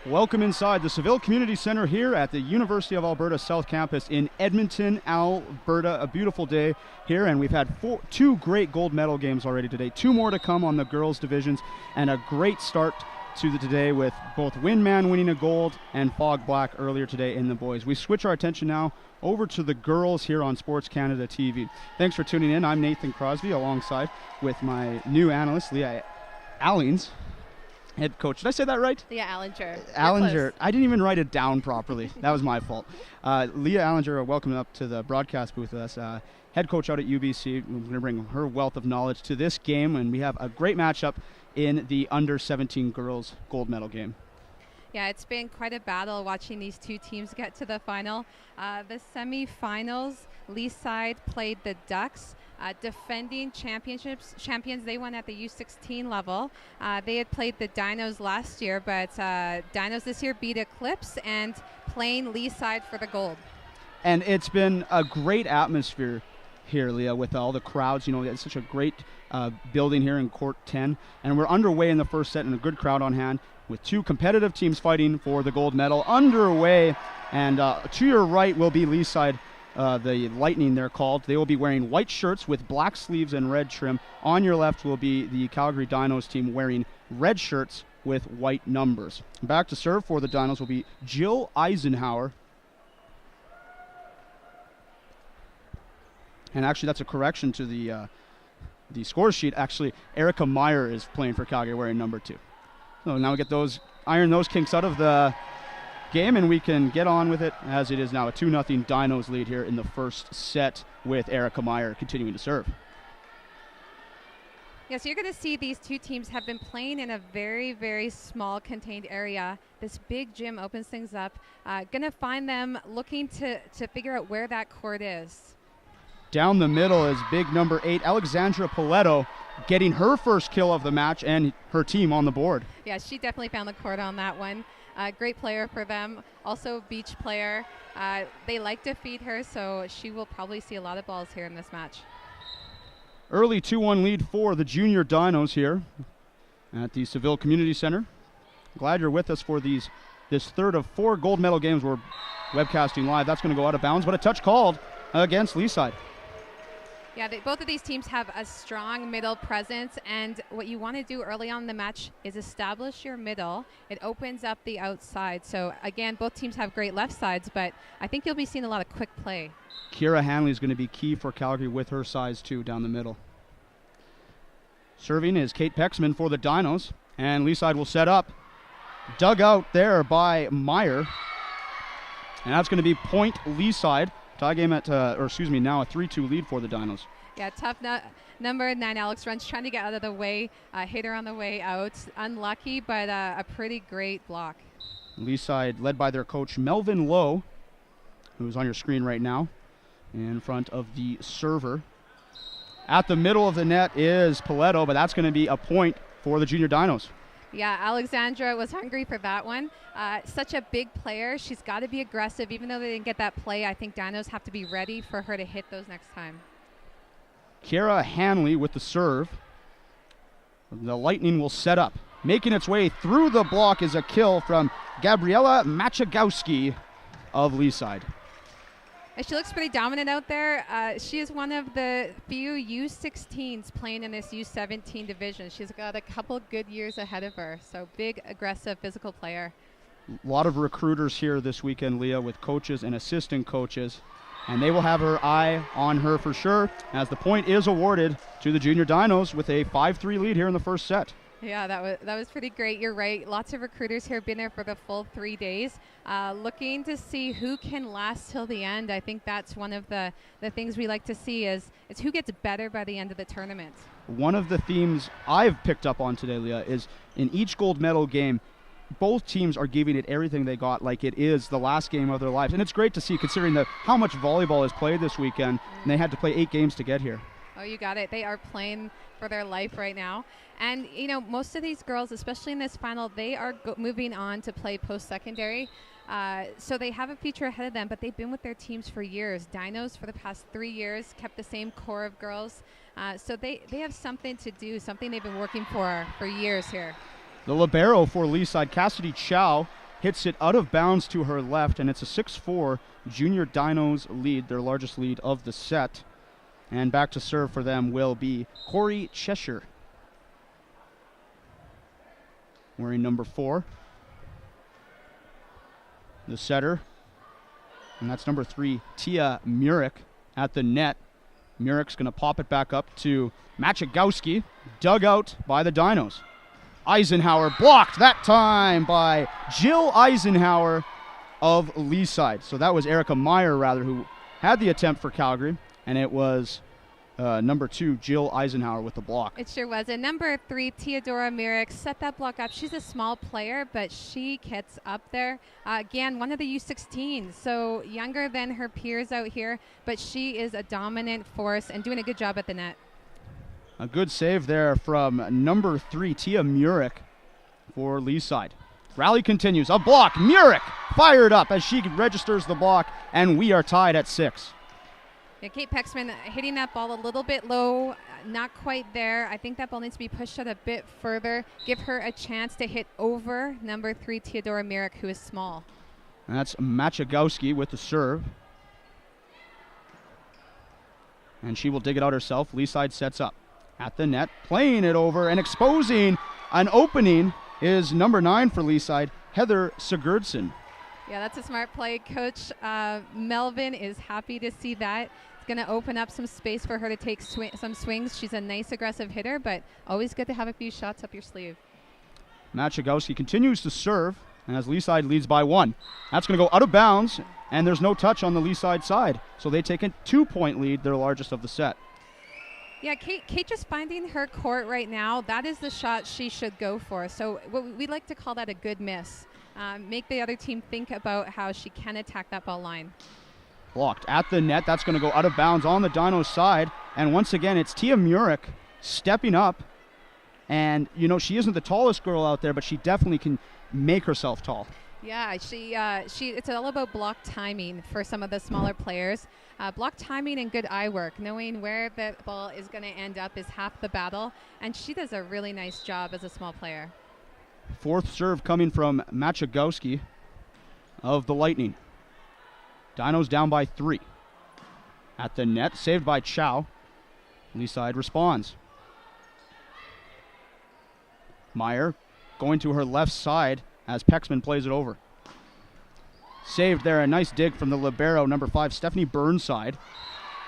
Welcome inside the Seville Community Center here at the University of Alberta South Campus in Edmonton, Alberta. A beautiful day here, and we've had two great gold medal games already today. Two more to come on the girls divisions, and a great start to today with both Windman winning a gold and Fog Black earlier today in the boys. We switch our attention now over to the girls here on Sports Canada TV. Thanks for tuning in. I'm Nathan Crosby alongside with my new analyst, Leah Allings, head coach. Did I say that right? Leah Allinger. Allinger. I didn't even write it down properly. That was my fault. Leah Allinger, welcome up to the broadcast booth with us. Head coach out at UBC. We're going to bring her wealth of knowledge to this game, and we have a great matchup in the under-17 girls gold medal game. Yeah, it's been quite a battle watching these two teams get to the final. The semi-finals, Leaside played the Ducks. Defending champions, they won at the U16 level. They had played the Dinos last year, but Dinos this year beat Eclipse and playing Leaside for the gold. And it's been a great atmosphere here, Leah, with all the crowds. You know, it's such a great building here in Court 10, and we're underway in the first set and a good crowd on hand with two competitive teams fighting for the gold medal underway. And to your right will be Leaside. The Lightning, they're called. They will be wearing white shirts with black sleeves and red trim. On your left will be the Calgary Dinos team wearing red shirts with white numbers. Back to serve for the Dinos will be Jill Eisenhower. And actually, that's a correction to the score sheet. Actually, Erica Meyer is playing for Calgary wearing number 2. So now we get iron those kinks out of the game, and we can get on with it as it is now a 2-0 Dinos lead here in the first set with Erica Meyer continuing to serve. Yeah, so you're going to see these two teams have been playing in a very, very small contained area. This big gym opens things up. Going to find them looking to figure out where that court is. Down the middle is big number 8, Alexandra Paletto, getting her first kill of the match and her team on the board. Yeah, she definitely found the court on that one. Great player for them, also beach player. They like to feed her, so she will probably see a lot of balls here in this match. Early 2-1 lead for the junior Dinos here at the Seville Community Center. Glad you're with us for this third of 4 gold medal games we're webcasting live. That's going to go out of bounds, but a touch called against Leaside. Yeah, both of these teams have a strong middle presence, and what you want to do early on in the match is establish your middle. It opens up the outside. So, again, both teams have great left sides, but I think you'll be seeing a lot of quick play. Kira Hanley is going to be key for Calgary with her size, too, down the middle. Serving is Kate Pexman for the Dinos, and Leaside will set up. Dug out there by Meyer, and that's going to be point Leaside. Tie game at, now a 3-2 lead for the Dinos. Yeah, tough number 9, Alex Runs, trying to get out of the way. Hit her on the way out. Unlucky, but a pretty great block. Leaside led by their coach, Melvin Lowe, who's on your screen right now, in front of the server. At the middle of the net is Paletto, but that's going to be a point for the junior Dinos. Yeah, Alexandra was hungry for that one. Such a big player. She's got to be aggressive. Even though they didn't get that play, I think Dinos have to be ready for her to hit those next time. Kira Hanley with the serve. The Lightning will set up. Making its way through the block is a kill from Gabriela Machagowski of Leaside. She looks pretty dominant out there. She is one of the few U16s playing in this U17 division. She's got a couple good years ahead of her. So big, aggressive, physical player. A lot of recruiters here this weekend, Leah, with coaches and assistant coaches. And they will have her eye on her for sure, as the point is awarded to the junior Dinos with a 5-3 lead here in the first set. Yeah, that was pretty great. You're right. Lots of recruiters here, been there for the full 3 days, looking to see who can last till the end. I think that's one of the things we like to see is who gets better by the end of the tournament. One of the themes I've picked up on today, Leah, is in each gold medal game, both teams are giving it everything they got, like it is the last game of their lives. And it's great to see, considering how much volleyball is played this weekend, and they had to play 8 games to get here. Oh, you got it. They are playing for their life right now. And, you know, most of these girls, especially in this final, they are moving on to play post-secondary. So they have a future ahead of them, but they've been with their teams for years. Dinos for the past 3 years kept the same core of girls. So they have something to do, something they've been working for years here. The libero for Leaside, Cassidy Chow, hits it out of bounds to her left, and it's a 6-4 Junior Dinos lead, their largest lead of the set. And back to serve for them will be Corey Cheshire, wearing number 4. The setter, and that's number 3, Tia Murick at the net. Murick's going to pop it back up to Machagowski, dug out by the Dinos. Eisenhower blocked that time by Jill Eisenhower of Leaside. So that was Erica Meyer, rather, who had the attempt for Calgary, and it was number 2, Jill Eisenhower with the block. It sure was. And number 3, Theodora Murick, set that block up. She's a small player, but she gets up there. Again, one of the U16s, so younger than her peers out here, but she is a dominant force and doing a good job at the net. A good save there from number 3, Tia Murick for Leaside. Rally continues. A block. Murick fired up as she registers the block, and we are tied at 6. Yeah, Kate Pexman hitting that ball a little bit low, not quite there. I think that ball needs to be pushed out a bit further, give her a chance to hit over number 3, Theodora Murick, who is small. And that's Machagowski with the serve. And she will dig it out herself. Leaside sets up at the net, playing it over and exposing an opening is number 9 for Leaside, Heather Sigurdsson. Yeah, that's a smart play. Coach Melvin is happy to see that. It's going to open up some space for her to take some swings. She's a nice aggressive hitter, but always good to have a few shots up your sleeve. Machagowski continues to serve, and as Leaside leads by 1. That's going to go out of bounds, and there's no touch on the Leaside side. So they take a 2-point lead, their largest of the set. Yeah, Kate just finding her court right now. That is the shot she should go for. So we like to call that a good miss. Make the other team think about how she can attack that ball line. Blocked at the net. That's going to go out of bounds on the Dinos side. And once again, it's Tia Murick stepping up. And, you know, she isn't the tallest girl out there, but she definitely can make herself tall. Yeah, it's all about block timing for some of the smaller players. Block timing and good eye work. Knowing where the ball is going to end up is half the battle. And she does a really nice job as a small player. 4th serve coming from Machagowski of the Lightning. Dinos down by 3. At the net, saved by Chow. Leaside responds. Meyer going to her left side as Pexman plays it over. Saved there, a nice dig from the libero, number 5, Stephanie Burnside.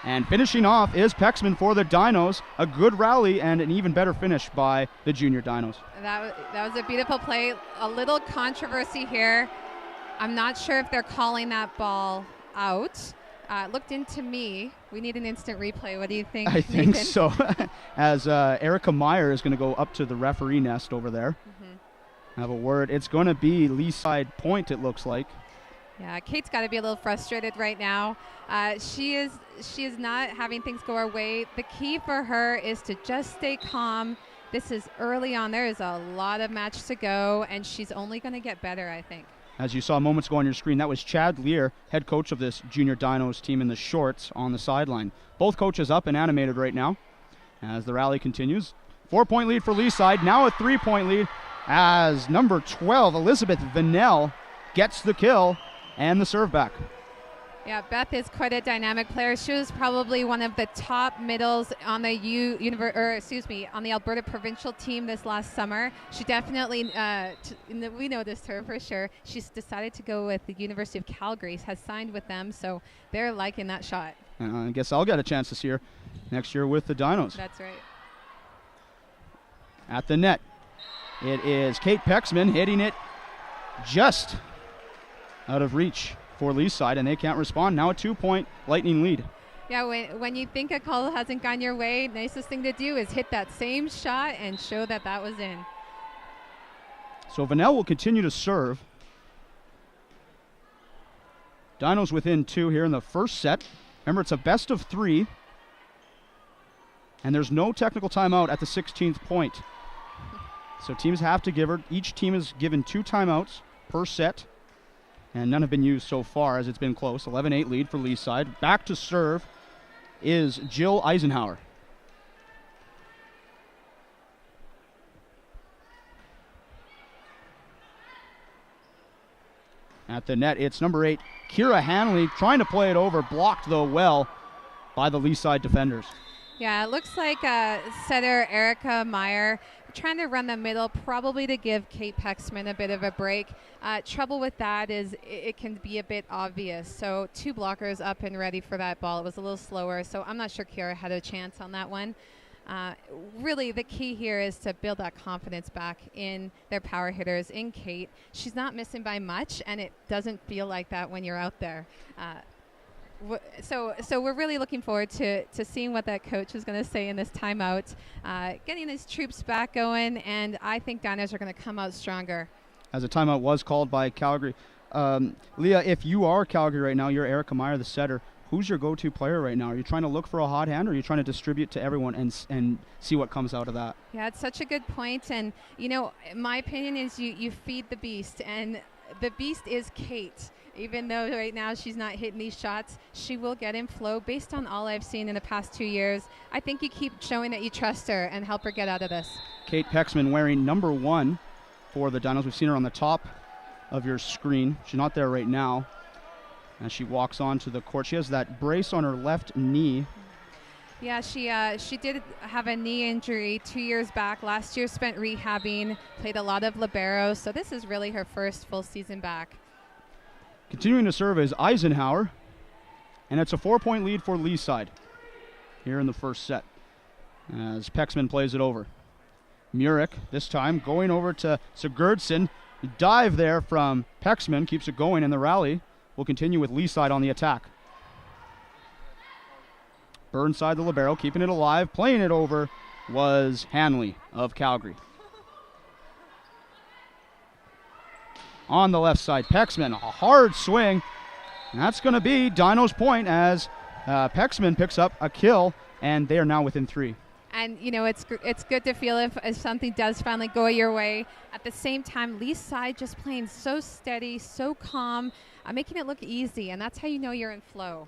And finishing off is Pexman for the Dinos. A good rally and an even better finish by the Junior Dinos. That was a beautiful play. A little controversy here. I'm not sure if they're calling that ball out. Looked into me. We need an instant replay. What do you think, I think Nathan? so. As Erica Meyer is going to go up to the referee nest over there. Have a word. It's going to be Leaside point, it looks like. Yeah, Kate's got to be a little frustrated right now. She is not having things go her way. The key for her is to just stay calm. This is early on. There is a lot of match to go, and she's only going to get better, I think. As you saw moments ago on your screen, that was Chad Lear, head coach of this Junior Dinos team in the shorts on the sideline. Both coaches up and animated right now as the rally continues. 4-point lead for Leaside, now a 3-point lead as number 12, Elizabeth Vanell, gets the kill and the serve back. Yeah, Beth is quite a dynamic player. She was probably one of the top middles on the on the Alberta provincial team this last summer. She definitely, we noticed her for sure. She's decided to go with the University of Calgary, has signed with them, so they're liking that shot. I guess I'll get a chance to see her next year with the Dinos. That's right. At the net, it is Kate Pexman hitting it just out of reach for Leaside, and they can't respond. Now a 2-point Lightning lead. Yeah, when you think a call hasn't gone your way, nicest thing to do is hit that same shot and show that that was in. So Vanell will continue to serve. Dinos within 2 here in the first set. Remember, it's a best of 3. And there's no technical timeout at the 16th point. So teams have to give her. Each team is given 2 timeouts per set. And none have been used so far as it's been close. 11-8 lead for Leaside. Back to serve is Jill Eisenhower. At the net, it's number 8, Kira Hanley, trying to play it over, blocked though well by the Lee's side defenders. Yeah, it looks like setter Erica Meyer trying to run the middle, probably to give Kate Pexman a bit of a break. Trouble with that is it can be a bit obvious. So 2 blockers up and ready for that ball. It was a little slower, so I'm not sure Kira had a chance on that one. Really, the key here is to build that confidence back in their power hitters, in Kate. She's not missing by much, and it doesn't feel like that when you're out there. So we're really looking forward to seeing what that coach is going to say in this timeout, getting his troops back going, and I think Dinos are going to come out stronger. As a timeout was called by Calgary. Leah, if you are Calgary right now, you're Erica Meyer, the setter. Who's your go-to player right now? Are you trying to look for a hot hand, or are you trying to distribute to everyone and see what comes out of that? Yeah, it's such a good point. And, you know, my opinion is you feed the beast. And the beast is Kate. Even though right now she's not hitting these shots, she will get in flow based on all I've seen in the past 2 years. I think you keep showing that you trust her and help her get out of this. Kate Pexman wearing number 1 for the Dinos. We've seen her on the top of your screen. She's not there right now. As she walks onto the court, she has that brace on her left knee. Yeah, she did have a knee injury 2 years back. Last year spent rehabbing, played a lot of libero, so this is really her first full season back. Continuing to serve is Eisenhower, and it's a 4-point lead for Lee's side here in the first set as Pexman plays it over. Murick this time going over to Sigurdsson. Dive there from Pexman, keeps it going, and the rally will continue with Lee's side on the attack. Burnside, the libero, keeping it alive. Playing it over was Hanley of Calgary. On the left side, Pexman, a hard swing. And that's going to be Dino's point as Pexman picks up a kill, and they are now within 3. And, you know, it's good to feel if something does finally go your way. At the same time, Lee's side just playing so steady, so calm, making it look easy, and that's how you know you're in flow.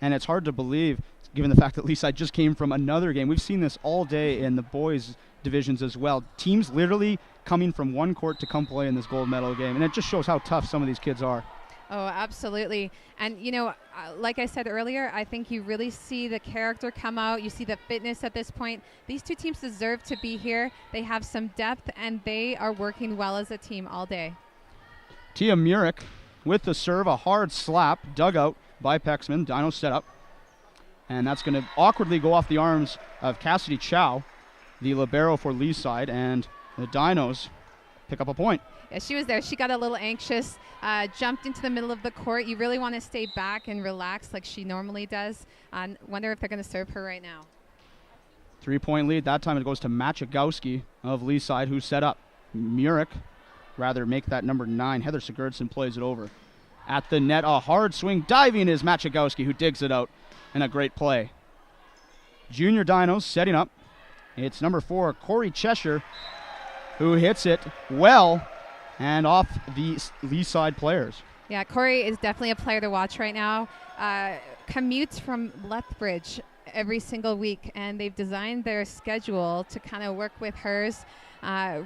And it's hard to believe, given the fact that Lee's side just came from another game. We've seen this all day in the boys' divisions as well. Teams literally coming from one court to come play in this gold medal game, and it just shows how tough some of these kids are. Oh, absolutely. And, you know, like I said earlier, I think you really see the character come out. You see the fitness at this point. These two teams deserve to be here. They have some depth, and they are working well as a team all day. Tia Murick with the serve, a hard slap, dug out by Pexman. Dino set up. And that's going to awkwardly go off the arms of Cassidy Chow, the libero for Lee's side, and the Dinos pick up a point. Yeah, she was there. She got a little anxious, jumped into the middle of the court. You really want to stay back and relax like she normally does. Wonder if they're going to serve her right now. 3-point lead. That time it goes to Machagowski of Lee's side, who set up. Murick rather make that number 9. Heather Sigurdsson plays it over. At the net, a hard swing. Diving is Machagowski, who digs it out. And a great play. Junior Dinos setting up. It's number 4, Corey Cheshire, who hits it well and off the Lee's side players. Yeah, Corey is definitely a player to watch right now. Commutes from Lethbridge every single week, and they've designed their schedule to kind of work with hers.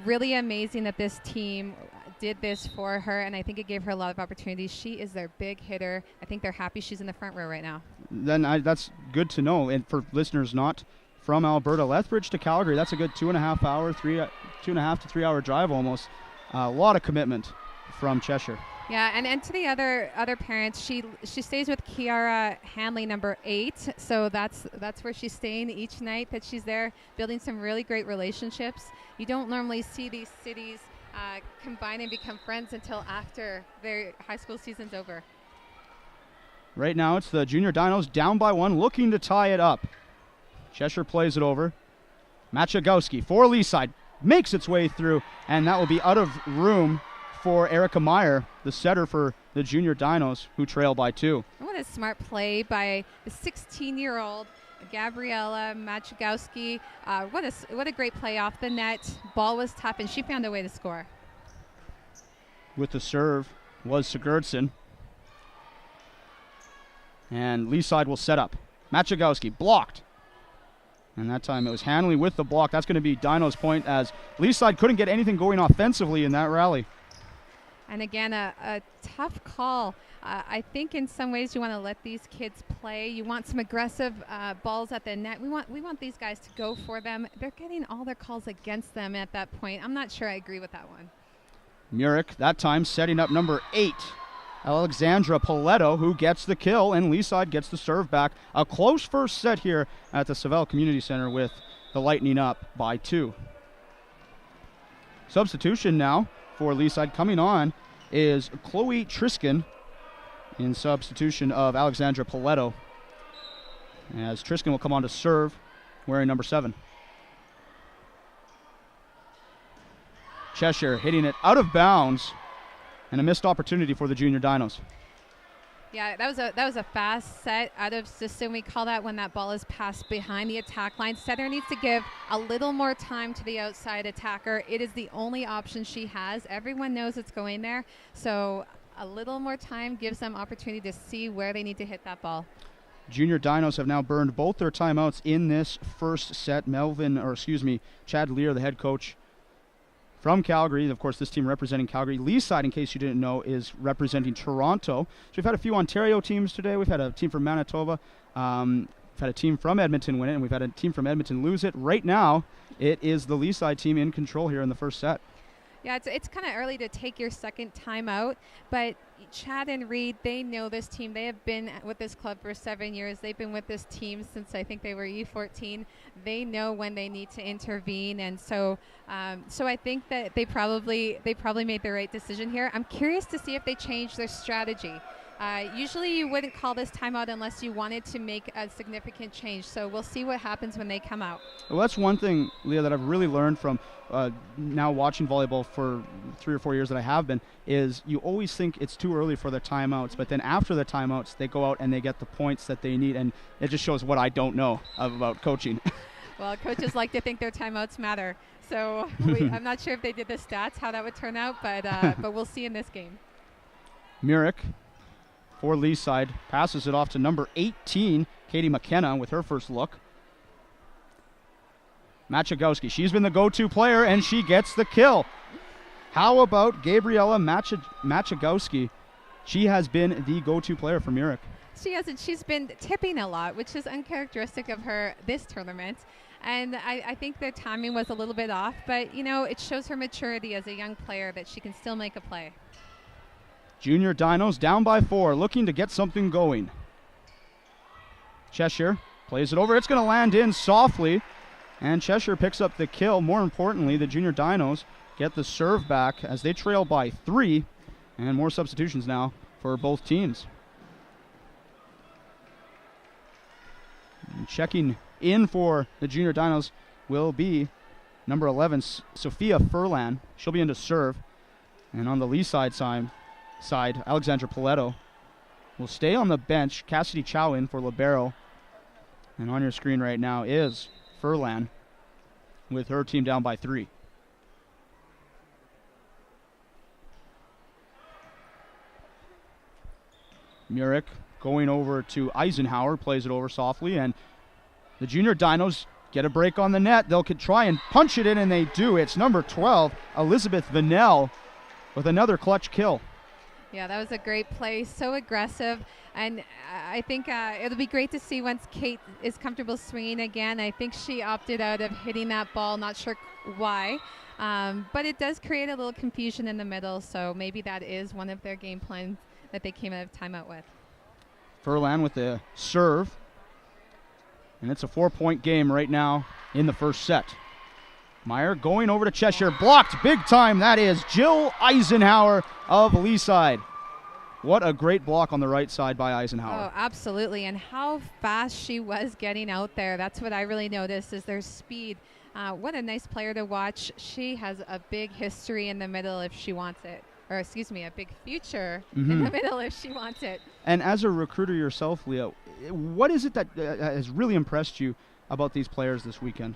Really amazing that this team did this for her, and I think it gave her a lot of opportunities. She is their big hitter. I think they're happy she's in the front row right now. Then that's good to know. And for listeners not from Alberta, Lethbridge to Calgary, that's a good 2.5 hour, 2.5 to 3 hour drive almost. A lot of commitment from Cheshire. Yeah, and to the other parents, she stays with Kiara Hanley, number 8. So that's where she's staying each night that she's there, building some really great relationships. You don't normally see these cities combine and become friends until after their high school season's over. Right now it's the Junior Dinos down by 1, looking to tie it up. Cheshire plays it over. Machagowski for Lee's side makes its way through, and that will be out of room for Erica Meyer, the setter for the Junior Dinos, who trail by 2. What a smart play by the 16-year-old Gabriella Machagowski. What a great play off the net. Ball was tough, and she found a way to score. With the serve was Sigurdsson. And Lee's side will set up. Machagowski blocked. And that time it was Hanley with the block. That's going to be Dino's point, as Lee's side couldn't get anything going offensively in that rally. And again, a tough call. I think in some ways you want to let these kids play. You want some aggressive balls at the net. We want these guys to go for them. They're getting all their calls against them at that point. I'm not sure I agree with that one. Murick, that time setting up number 8, Alexandra Paletto, who gets the kill, and Leaside gets the serve back. A close first set here at the Savell Community Center with the Lightning up by 2. Substitution now for Leaside coming on is Chloe Triskin in substitution of Alexandra Paletto, as Triskin will come on to serve wearing number 7. Cheshire hitting it out of bounds, and a missed opportunity for the Junior Dinos. Yeah, that was a fast set out of system. We call that when that ball is passed behind the attack line. Setter needs to give a little more time to the outside attacker. It is the only option she has. Everyone knows it's going there, so a little more time gives them opportunity to see where they need to hit that ball. Junior Dinos have now burned both their timeouts in this first set. Chad Lear, the head coach from Calgary. Of course, this team representing Calgary. Leaside, in case you didn't know, is representing Toronto. So we've had a few Ontario teams today. We've had a team from Manitoba. We've had a team from Edmonton win it, and we've had a team from Edmonton lose it. Right now, it is the Leaside team in control here in the first set. Yeah, it's kind of early to take your second timeout, but Chad and Reed, they know this team. They have been with this club for 7 years. They've been with this team since I think they were E14. They know when they need to intervene, and so I think that they probably made the right decision here. I'm curious to see if they change their strategy. Usually you wouldn't call this timeout unless you wanted to make a significant change. So we'll see what happens when they come out. Well, that's one thing, Leah, that I've really learned from now watching volleyball for 3 or 4 years that I have been, is you always think it's too early for their timeouts, but then after the timeouts, they go out and they get the points that they need, and it just shows what I don't know about coaching. Well, coaches like to think their timeouts matter. So I'm not sure if they did the stats, how that would turn out, but we'll see in this game. Murick, for Leaside, passes it off to number 18, Katie McKenna, with her first look. Machagowski, she's been the go-to player, and she gets the kill. How about Gabriella Machagowski? She has been the go-to player for Murick. She hasn't. She's been tipping a lot, which is uncharacteristic of her this tournament. And I think their timing was a little bit off, but, you know, it shows her maturity as a young player that she can still make a play. Junior Dinos down by 4, looking to get something going. Cheshire plays it over. It's going to land in softly, and Cheshire picks up the kill. More importantly, the Junior Dinos get the serve back as they trail by 3, and more substitutions now for both teams. And checking in for the Junior Dinos will be number 11, Sophia Furlan. She'll be into serve. And on the Leaside side, Alexandra Paletto will stay on the bench. Cassidy Chow in for libero. And on your screen right now is Furlan with her team down by 3. Murick going over to Eisenhower, plays it over softly, and the Junior Dinos get a break on the net. They'll try and punch it in, and they do. It's number 12, Elizabeth Vanell, with another clutch kill. Yeah, that was a great play, so aggressive, and I think it'll be great to see once Kate is comfortable swinging again. I think she opted out of hitting that ball, not sure why, but it does create a little confusion in the middle, so maybe that is one of their game plans that they came out of timeout with. Furlan with the serve, and it's a 4-point game right now in the first set. Meyer going over to Cheshire, blocked big time. That is Jill Eisenhower of Leaside. What a great block on the right side by Eisenhower. Oh, absolutely, and how fast she was getting out there. That's what I really noticed, is their speed. What a nice player to watch. She has a big history in the middle if she wants it. Or excuse me, a big future in the middle if she wants it. And as a recruiter yourself, Leah, what is it that has really impressed you about these players this weekend?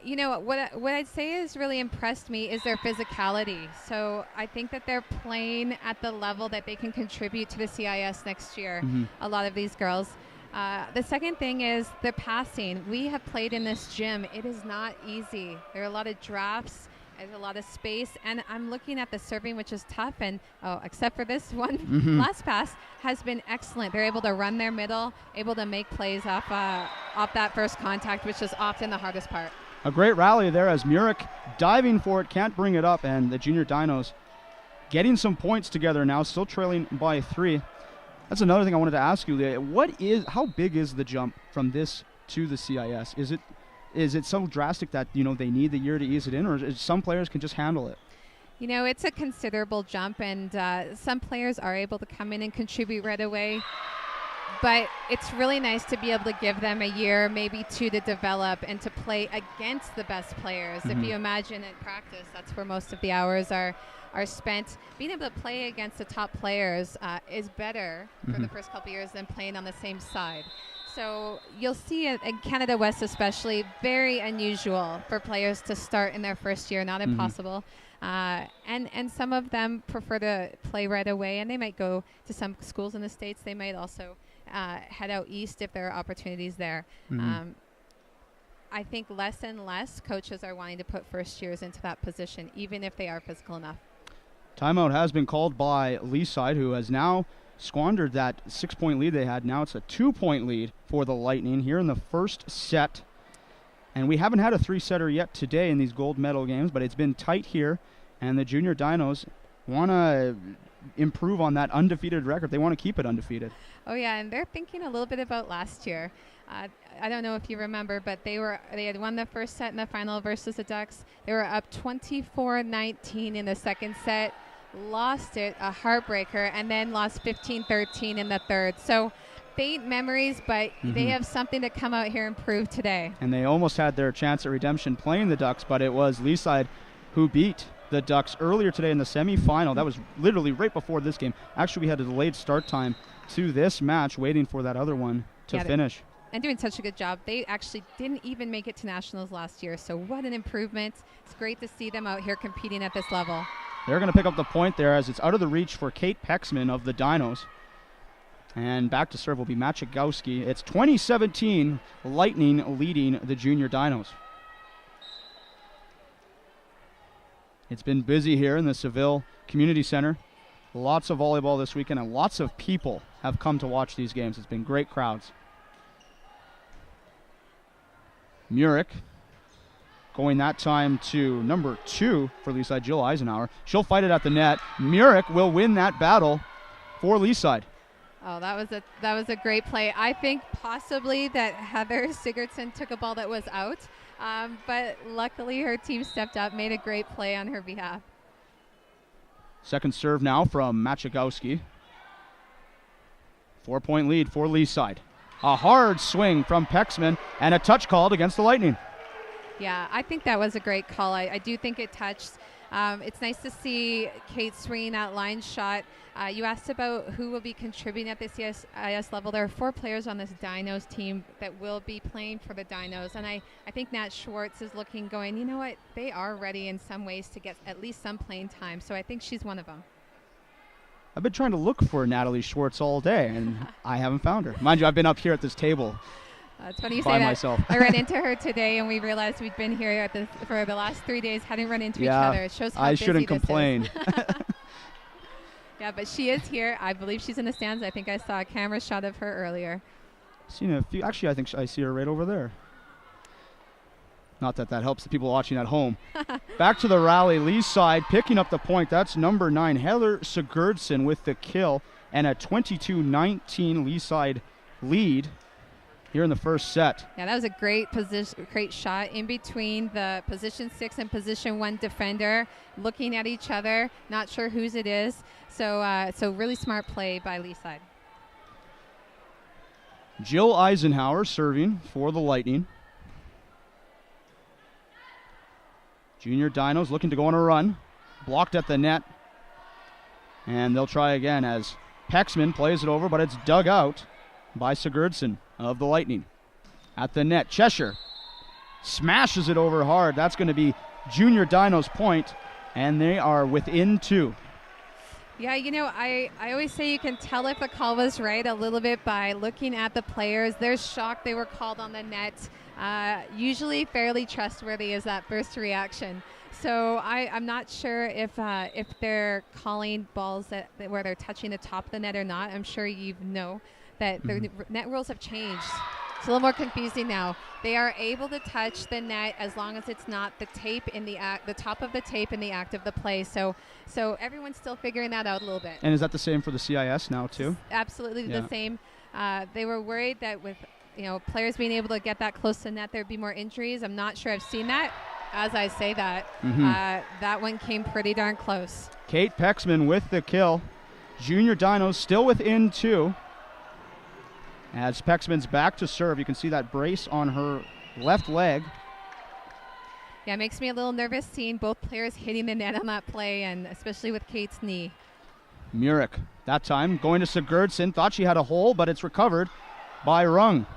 You know, what I'd say has really impressed me is their physicality. So I think that they're playing at the level that they can contribute to the CIS next year, a lot of these girls. The second thing is the passing. We have played in this gym. It is not easy. There are a lot of drafts, There's a lot of space, and I'm looking at the serving, which is tough, and except for this one last pass, has been excellent. They're able to run their middle, able to make plays off that first contact, which is often the hardest part. A great rally there as Murick diving for it, can't bring it up, and the Junior Dinos getting some points together now, still trailing by 3. That's another thing I wanted to ask you, Leah. How big is the jump from this to the CIS? Is it so drastic that they need the year to ease it in, or some players can just handle it? It's a considerable jump, and some players are able to come in and contribute right away. But it's really nice to be able to give them a year, maybe 2, to develop and to play against the best players. If you imagine in practice, that's where most of the hours are spent. Being able to play against the top players is better for the first couple years than playing on the same side. So you'll see it in Canada West especially, very unusual for players to start in their first year, not impossible. And some of them prefer to play right away, and they might go to some schools in the States. They might also head out east if there are opportunities there. I think less and less coaches are wanting to put first years into that position, even if they are physical enough. Timeout has been called by Leaside, who has now squandered that 6-point lead they had. Now it's a 2-point lead for the Lightning here in the first set. And we haven't had a 3-setter yet today in these gold medal games, but it's been tight here. And the Junior Dinos want to improve on that undefeated record. They want to keep it undefeated. Oh, yeah, and they're thinking a little bit about last year. I don't know if you remember, but they had won the first set in the final versus the Ducks. They were up 24-19 in the second set, lost it, a heartbreaker, and then lost 15-13 in the third. So faint memories, but they have something to come out here and prove today. And they almost had their chance at redemption playing the Ducks, but it was Leaside who beat the Ducks earlier today in the semifinal. That was literally right before this game. Actually, we had a delayed start time to this match, waiting for that other one to finish. And doing such a good job. They actually didn't even make it to nationals last year, so what an improvement. It's great to see them out here competing at this level. They're going to pick up the point there as it's out of the reach for Kate Pexman of the Dinos. And back to serve will be Machigowski. It's 2017, Lightning leading the Junior Dinos. It's been busy here in the Seville Community Center. Lots of volleyball this weekend, and lots of people have come to watch these games. It's been great crowds. Murick going that time to number 2 for Leaside, Jill Eisenhower. She'll fight it at the net. Murick will win that battle for Leaside. Oh, that was a great play. I think possibly that Heather Sigurdsson took a ball that was out, but luckily her team stepped up, made a great play on her behalf. Second serve now from Machigowski. 4-point lead for Leaside. A hard swing from Pexman and a touch called against the Lightning. Yeah, I think that was a great call. I do think it touched. It's nice to see Kate swinging that line shot. You asked about who will be contributing at the CIS level. There are 4 players on this Dinos team that will be playing for the Dinos. And I think Nat Schwartz is going, you know what, they are ready in some ways to get at least some playing time. So I think she's one of them. I've been trying to look for Natalie Schwartz all day, and I haven't found her. Mind you, I've been up here at this table. It's funny you say that. Myself. I ran into her today, and we realized we'd been here for the last 3 days, hadn't run into each other. It shows how busy this is. I shouldn't complain. Yeah, but she is here. I believe she's in the stands. I think I saw a camera shot of her earlier. Seen a few. Actually, I think I see her right over there. Not that helps the people watching at home. Back to the rally. Leaside picking up the point. That's number 9, Heather Sigurdsson with the kill, and a 22-19 Leaside lead here in the first set. Yeah, that was a great shot in between the position 6 and position 1 defender, looking at each other, not sure whose it is. So really smart play by Leaside. Jill Eisenhower serving for the Lightning. Junior Dinos looking to go on a run. Blocked at the net. And they'll try again as Pexman plays it over, but it's dug out by Sigurdsson of the Lightning. At the net, Cheshire smashes it over hard. That's going to be Junior Dinos' point, and they are within 2. Yeah, I always say you can tell if the call was right a little bit by looking at the players. They're shocked they were called on the net. Usually fairly trustworthy is that first reaction. So I'm not sure if they're calling balls where they're touching the top of the net or not. I'm sure you know that the net rules have changed. It's a little more confusing now. They are able to touch the net as long as it's not the tape in the top of the tape in the act of the play. So everyone's still figuring that out a little bit. And is that the same for the CIS now too? It's absolutely the same. They were worried that with players being able to get that close to net, there'd be more injuries. I'm not sure I've seen that. As I say that, that one came pretty darn close. Kate Pexman with the kill. Junior Dinos still within 2. As Pexman's back to serve, you can see that brace on her left leg. Yeah, it makes me a little nervous seeing both players hitting the net on that play, and especially with Kate's knee. Murick, that time, going to Sigurdsson. Thought she had a hole, but it's recovered by Rung.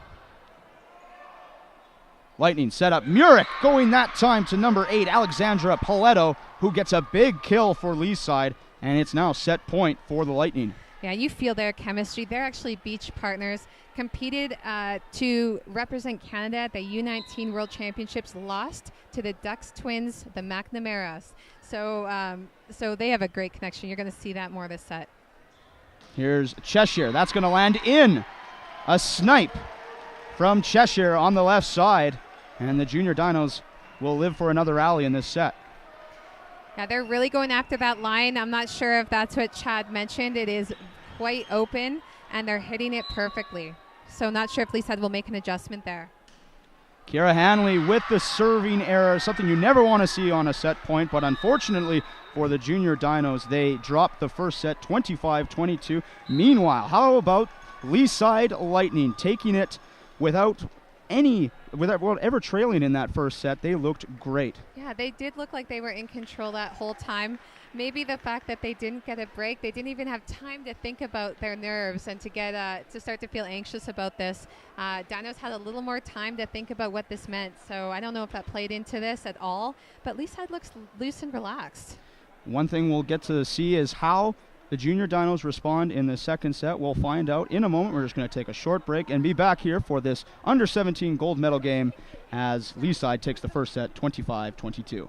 Lightning set up. Murick going that time to number 8, Alexandra Paletto, who gets a big kill for Lee's side, and it's now set point for the Lightning. Yeah, you feel their chemistry. They're actually beach partners. Competed to represent Canada at the U19 World Championships, lost to the Ducks twins, the McNamaras. So they have a great connection. You're going to see that more this set. Here's Cheshire. That's going to land in. A snipe from Cheshire on the left side. And the Junior Dinos will live for another rally in this set. Yeah, they're really going after that line. I'm not sure if that's what Chad mentioned. It is quite open, and they're hitting it perfectly. So not sure if Leaside will make an adjustment there. Kira Hanley with the serving error, something you never want to see on a set point, but unfortunately for the Junior Dinos, they dropped the first set 25-22. Meanwhile, how about Leaside Lightning taking it without ever trailing in that first set? They looked great. Yeah, they did look like they were in control that whole time. Maybe the fact that they didn't get a break, they didn't even have time to think about their nerves and to start to feel anxious about this. Dinos had a little more time to think about what this meant, so I don't know if that played into this at all, but Leaside looks loose and relaxed. One thing we'll get to see is how the Junior Dinos respond in the second set. We'll find out in a moment. We're just going to take a short break and be back here for this under-17 gold medal game as Leaside takes the first set 25-22.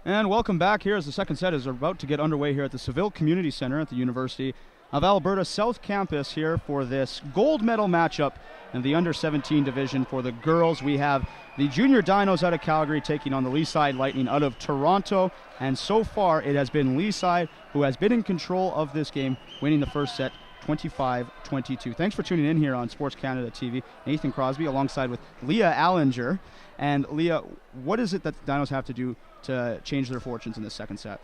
And welcome back here as the second set is about to get underway here at the Seville Community Center at the University of Alberta South Campus here for this gold medal matchup in the under-17 division for the girls. We have the Junior Dinos out of Calgary taking on the Leaside Lightning out of Toronto. And so far it has been Leaside who has been in control of this game, winning the first set 25-22. Thanks for tuning in here on Sports Canada TV. Nathan Crosby alongside with Leah Allinger. And Leah, what is it that the Dinos have to do to change their fortunes in the second set?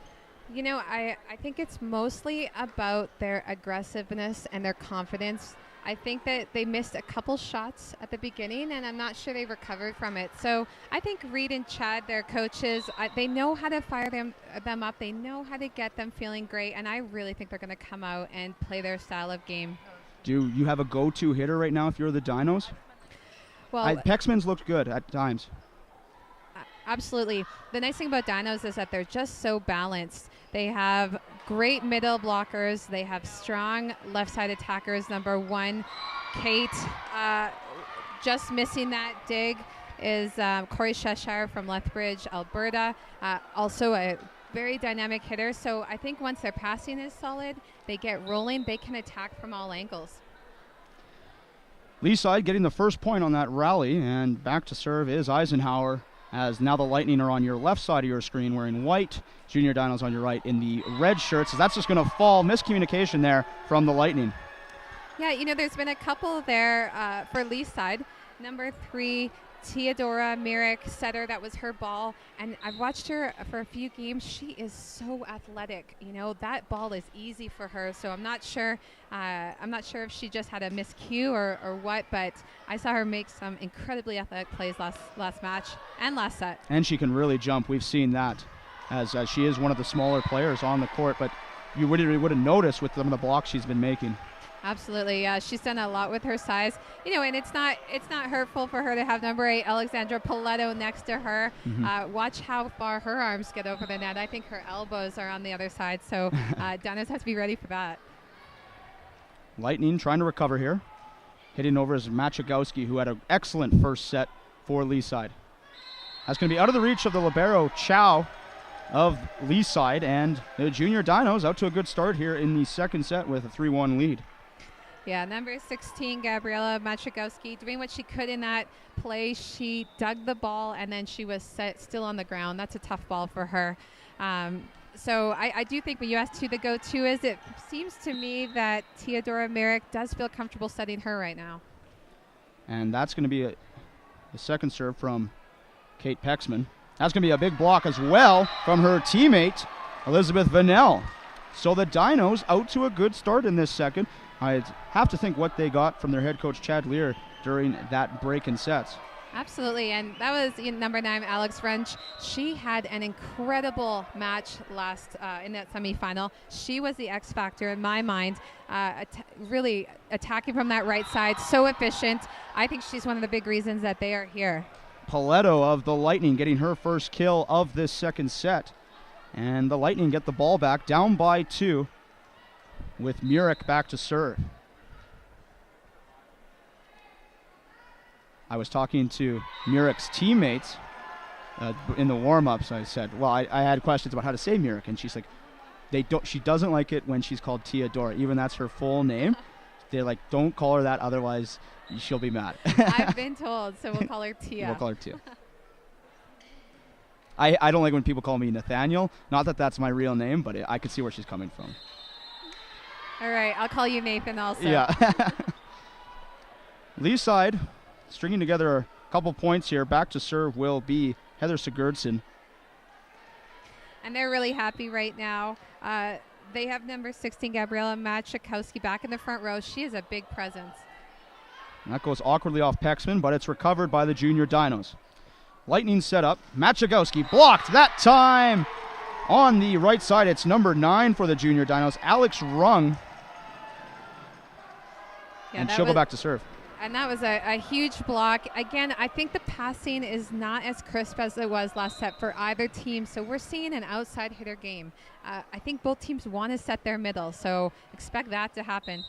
You know, I think it's mostly about their aggressiveness and their confidence. I think that they missed a couple shots at the beginning, and I'm not sure they recovered from it. So I think Reed and Chad, their coaches, they know how to fire them up. They know how to get them feeling great, and I really think they're going to come out and play their style of game. Do you have a go-to hitter right now if you're the Dinos? Well, Pexman's looked good at times. Absolutely. The nice thing about Dinos is that they're just so balanced. They have great middle blockers. They have strong left side attackers. Number one, Kate. Just missing that dig is Corey Cheshire from Lethbridge, Alberta. Also a very dynamic hitter. So I think once their passing is solid, they get rolling, they can attack from all angles. Lee side getting the first point on that rally, and back to serve is Eisenhower, as now the Lightning are on your left side of your screen wearing white, Junior Dinos on your right in the red shirts. So that's just going to fall. Miscommunication there from the Lightning. Yeah, you know, there's been a couple there for Lee's side. Number 3, Theodora Myrick setter, that was her ball, and I've watched her for a few games. She is so athletic. You know, that ball is easy for her, so I'm not sure if she just had a miscue or what, but I saw her make some incredibly athletic plays last match and last set. And she can really jump. We've seen that as she is one of the smaller players on the court, but you would have noticed with some of the blocks she's been making. Absolutely, she's done a lot with her size, you know, and it's not hurtful for her to have number 8 Alexandra Paletto next to her. Watch how far her arms get over the net. I think her elbows are on the other side, so Dinos have to be ready for that. Lightning trying to recover here. Hitting over is Machagowski, who had an excellent first set for Lee's side. That's going to be out of the reach of the libero Chow of Lee's side, and the Junior Dinos out to a good start here in the second set with a 3-1 lead. Yeah, number 16, Gabriela Machagowski, doing what she could in that play. She dug the ball, and then she was still on the ground. That's a tough ball for her. So I do think when you asked who the go-to is, it seems to me that Theodora Myrick does feel comfortable setting her right now. And that's going to be a second serve from Kate Pexman. That's going to be a big block as well from her teammate, Elizabeth Vanell. So the Dinos out to a good start in this second. I have to think what they got from their head coach, Chad Lear, during that break in sets. Absolutely, and that was number 9, Alex Wrench. She had an incredible match last in that semifinal. She was the X factor in my mind, really attacking from that right side, so efficient. I think she's one of the big reasons that they are here. Paletto of the Lightning getting her first kill of this second set. And the Lightning get the ball back, down by 2, with Myrick back to serve. I was talking to Myrick's teammates in the warm-ups. I said, well, I had questions about how to say Myrick, and she's like, she doesn't like it when she's called Theodora, even that's her full name. They're like, don't call her that, otherwise she'll be mad. I've been told, so we'll call her Tia. We'll call her Tia. I don't like when people call me Nathaniel. Not that that's my real name, but I could see where she's coming from. All right, I'll call you Nathan also. Yeah. Lee's side stringing together a couple points here. Back to serve will be Heather Sigurdsson. And they're really happy right now. They have number 16, Gabriela Machakowski, back in the front row. She is a big presence. And that goes awkwardly off Pexman, but it's recovered by the Junior Dinos. Lightning set up. Machagowski blocked that time. On the right side, it's number 9 for the Junior Dinos, Alex Rung. Yeah, and she'll go back to serve. And that was a huge block. Again, I think the passing is not as crisp as it was last set for either team, so we're seeing an outside hitter game. I think both teams want to set their middle, so expect that to happen.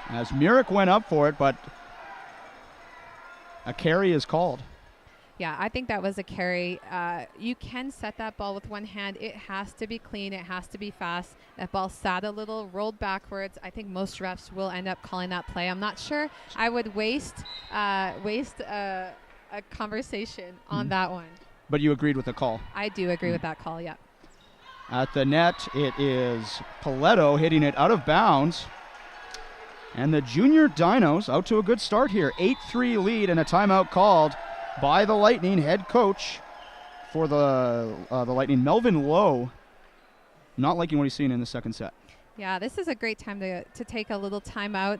As Myrick went up for it, but a carry is called. Yeah, I think that was a carry. You can set that ball with one hand. It has to be clean. It has to be fast. That ball sat a little, rolled backwards. I think most refs will end up calling that play. I'm not sure I would waste a conversation on that one. But you agreed with the call. I do agree with that call, yeah. At the net, it is Paletto hitting it out of bounds. And the Junior Dinos out to a good start here. 8-3 lead and a timeout called by the Lightning head coach for the Lightning. Melvin Lowe not liking what he's seen in the second set. Yeah, this is a great time to take a little time out.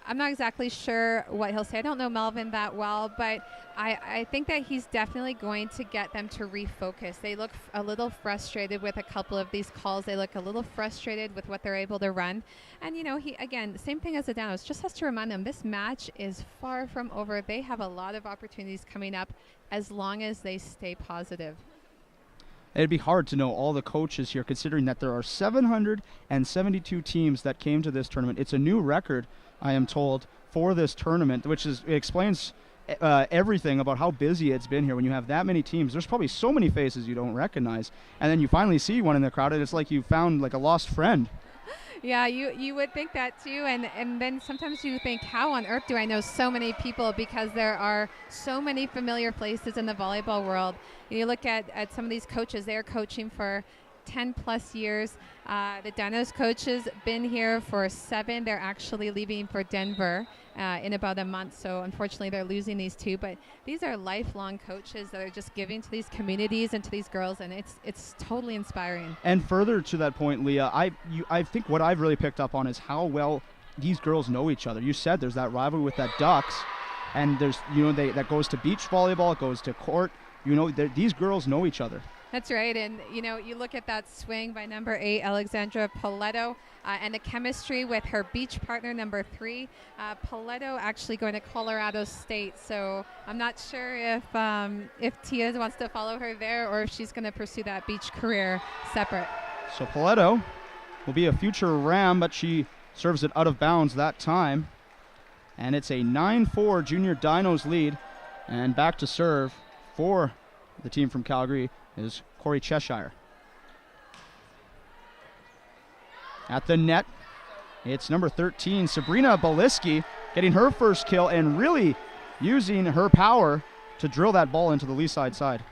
I'm not exactly sure what he'll say. I don't know Melvin that well, but I think that he's definitely going to get them to refocus. They look a little frustrated with a couple of these calls. They look a little frustrated with what they're able to run. And, he, again, same thing as the Danos, just has to remind them this match is far from over. They have a lot of opportunities coming up as long as they stay positive. It'd be hard to know all the coaches here, considering that there are 772 teams that came to this tournament. It's a new record, I am told, for this tournament, which explains everything about how busy it's been here. When you have that many teams, there's probably so many faces you don't recognize, and then you finally see one in the crowd, and it's like you found like a lost friend. Yeah, you would think that too, and then sometimes you think, how on earth do I know so many people, because there are so many familiar places in the volleyball world. You look at some of these coaches, they're coaching for 10 plus years. The Danos coaches been here for 7. They're actually leaving for Denver in about a month, so unfortunately they're losing these 2, but these are lifelong coaches that are just giving to these communities and to these girls, and it's totally inspiring. And further to that point, Leah, I think what I've really picked up on is how well these girls know each other. You said there's that rivalry with that Ducks, and there's that goes to beach volleyball, it goes to court. These girls know each other. That's right, and you look at that swing by number 8, Alexandra Paletto, and the chemistry with her beach partner, number 3. Paletto actually going to Colorado State, so I'm not sure if Tia wants to follow her there or if she's going to pursue that beach career separate. So Paletto will be a future Ram, but she serves it out of bounds that time, and it's a 9-4 Junior Dinos lead, and back to serve for the team from Calgary is Corey Cheshire. At the net, it's number 13, Sabrina Beliski, getting her first kill and really using her power to drill that ball into the lee side.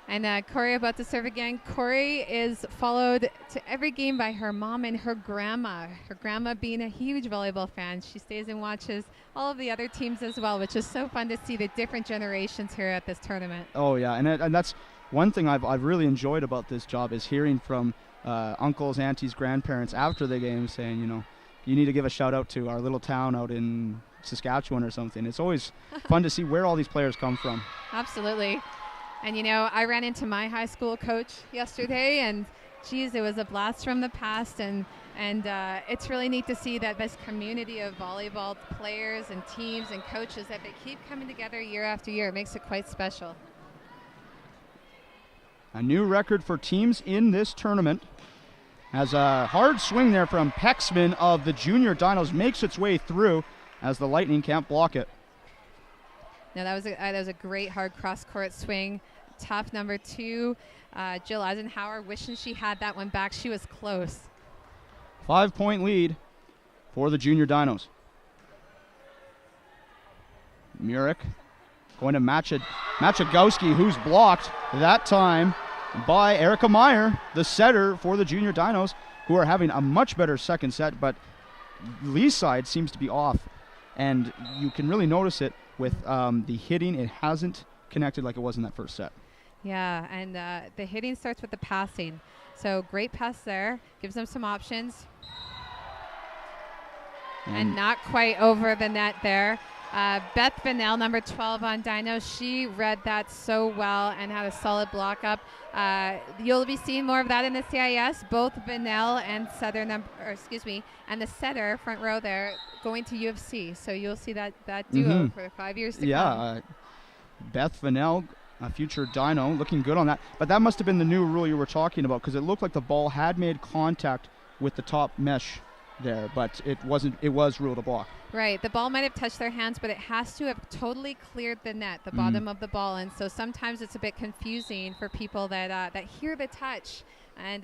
And Corey about to serve again. Corey is followed to every game by her mom and her grandma. Her grandma being a huge volleyball fan. She stays and watches all of the other teams as well, which is so fun to see the different generations here at this tournament. Oh, yeah, and that's one thing I've really enjoyed about this job is hearing from uncles, aunties, grandparents after the game saying, you need to give a shout out to our little town out in Saskatchewan or something. It's always fun to see where all these players come from. Absolutely. And, I ran into my high school coach yesterday, and, geez, it was a blast from the past. And it's really neat to see that this community of volleyball players and teams and coaches, that they keep coming together year after year. It makes it quite special. A new record for teams in this tournament. As a hard swing there from Pexman of the Junior Dinos makes its way through as the Lightning can't block it. No, that was a great hard cross-court swing. Tough number 2, Jill Eisenhower, wishing she had that one back. She was close. 5-point lead for the Junior Dinos. Murick going to Machagowski, who's blocked that time by Erica Meyer, the setter for the Junior Dinos, who are having a much better second set, but Lee's side seems to be off, and you can really notice it with the hitting. It hasn't connected like it was in that first set. Yeah, and the hitting starts with the passing. So great pass there, gives them some options. And not quite over the net there. Beth Vanel, number 12 on Dino, she read that so well and had a solid block up. You'll be seeing more of that in the CIS. Both Vanel and and the setter front row there going to UFC. So you'll see that duo for 5 years to come. Beth Vanel, a future Dino, looking good on that. But that must have been the new rule you were talking about, because it looked like the ball had made contact with the top mesh there, but it wasn't. It was ruled a block. Right. The ball might have touched their hands, but it has to have totally cleared the net, the bottom of the ball. And so sometimes it's a bit confusing for people that hear the touch, and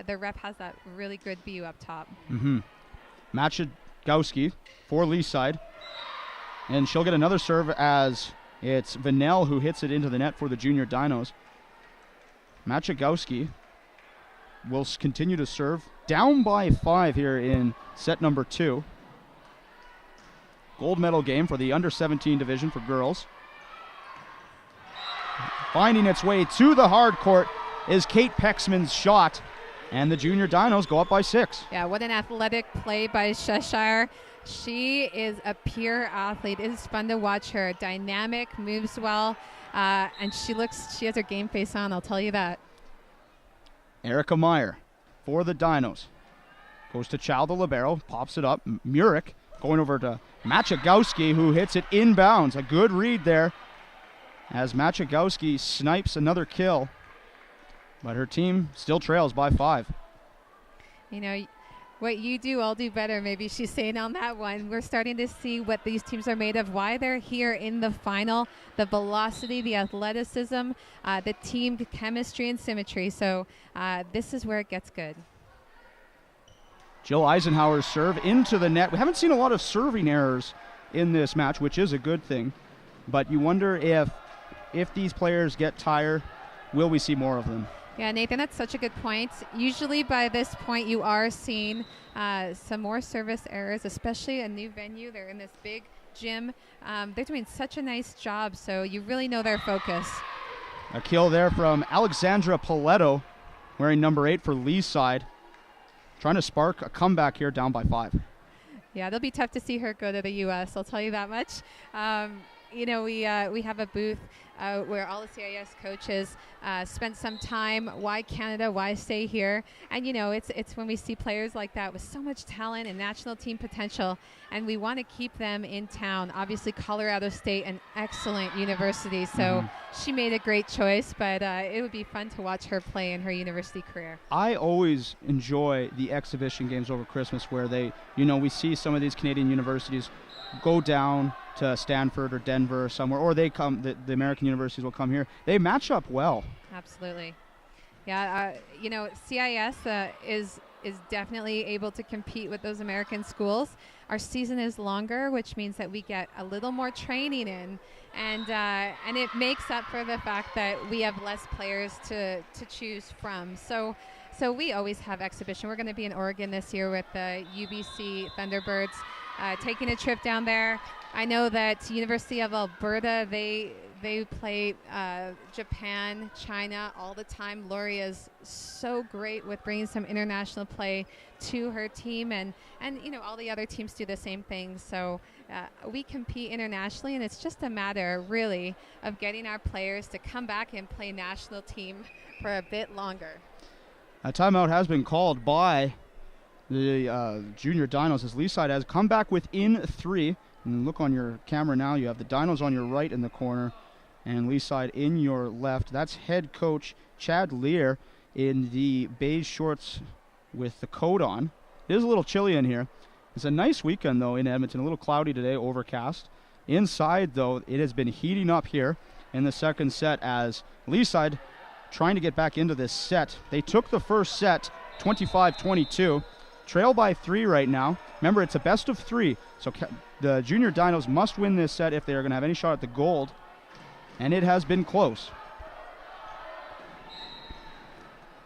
the ref has that really good view up top. Machagowski for Lee's side, and she'll get another serve as it's Vanel who hits it into the net for the Junior Dinos. Machagowski will continue to serve, down by 5 here in set number 2. Gold medal game for the under 17 division for girls. Finding its way to the hard court is Kate Pecksman's shot, and the Junior Dinos go up by 6. Yeah, what an athletic play by Cheshire. She is a pure athlete. It is fun to watch her. Dynamic, moves well, and she has her game face on, I'll tell you that. Erica Meyer for the Dinos. Goes to Chow, the libero, pops it up. Murick going over to Machagowski, who hits it inbounds. A good read there as Machagowski snipes another kill, but her team still trails by 5. You know, what you do, I'll do better, maybe she's saying on that one. We're starting to see what these teams are made of, why they're here in the final, the velocity, the athleticism, the team chemistry and symmetry. So this is where it gets good. Jill Eisenhower's serve into the net. We haven't seen a lot of serving errors in this match, which is a good thing. But you wonder if these players get tired, will we see more of them? Yeah, Nathan, that's such a good point. Usually by this point you are seeing some more service errors, especially a new venue. They're in this big gym. They're doing such a nice job, so you really know their focus. A kill there from Alexandra Paletto, wearing number 8 for Lee's side. Trying to spark a comeback here, down by 5. Yeah, it'll be tough to see her go to the U.S., I'll tell you that much. You know, we have a booth where all the CIS coaches spent some time. Why Canada? Why stay here? And you know, it's when we see players like that with so much talent and national team potential, and we want to keep them in town. Obviously, Colorado State, an excellent university, so she made a great choice. But it would be fun to watch her play in her university career. I always enjoy the exhibition games over Christmas, where we see some of these Canadian universities go down to Stanford or Denver or somewhere, or they come, the American universities will come here. They match up well. Absolutely. Yeah, you know, CIS is definitely able to compete with those American schools. Our season is longer, which means that we get a little more training in, and it makes up for the fact that we have less players to choose from. So we always have exhibition. We're going to be in Oregon this year with the UBC Thunderbirds, taking a trip down there. I know that University of Alberta, they play Japan, China all the time. Lori is so great with bringing some international play to her team, and you know, all the other teams do the same thing. So we compete internationally, and it's just a matter really of getting our players to come back and play national team for a bit longer. A timeout has been called by the Junior Dinos as Leaside has come back within 3. And look on your camera now, you have the Dinos on your right in the corner and Leaside in your left. That's head coach Chad Lear in the beige shorts with the coat on. It is a little chilly in here. It's a nice weekend, though, in Edmonton. A little cloudy today, overcast. Inside, though, it has been heating up here in the second set as Leaside trying to get back into this set. They took the first set 25-22. Trail by 3 right now. Remember, it's a best of 3, so the Junior Dinos must win this set if they are going to have any shot at the gold, and it has been close.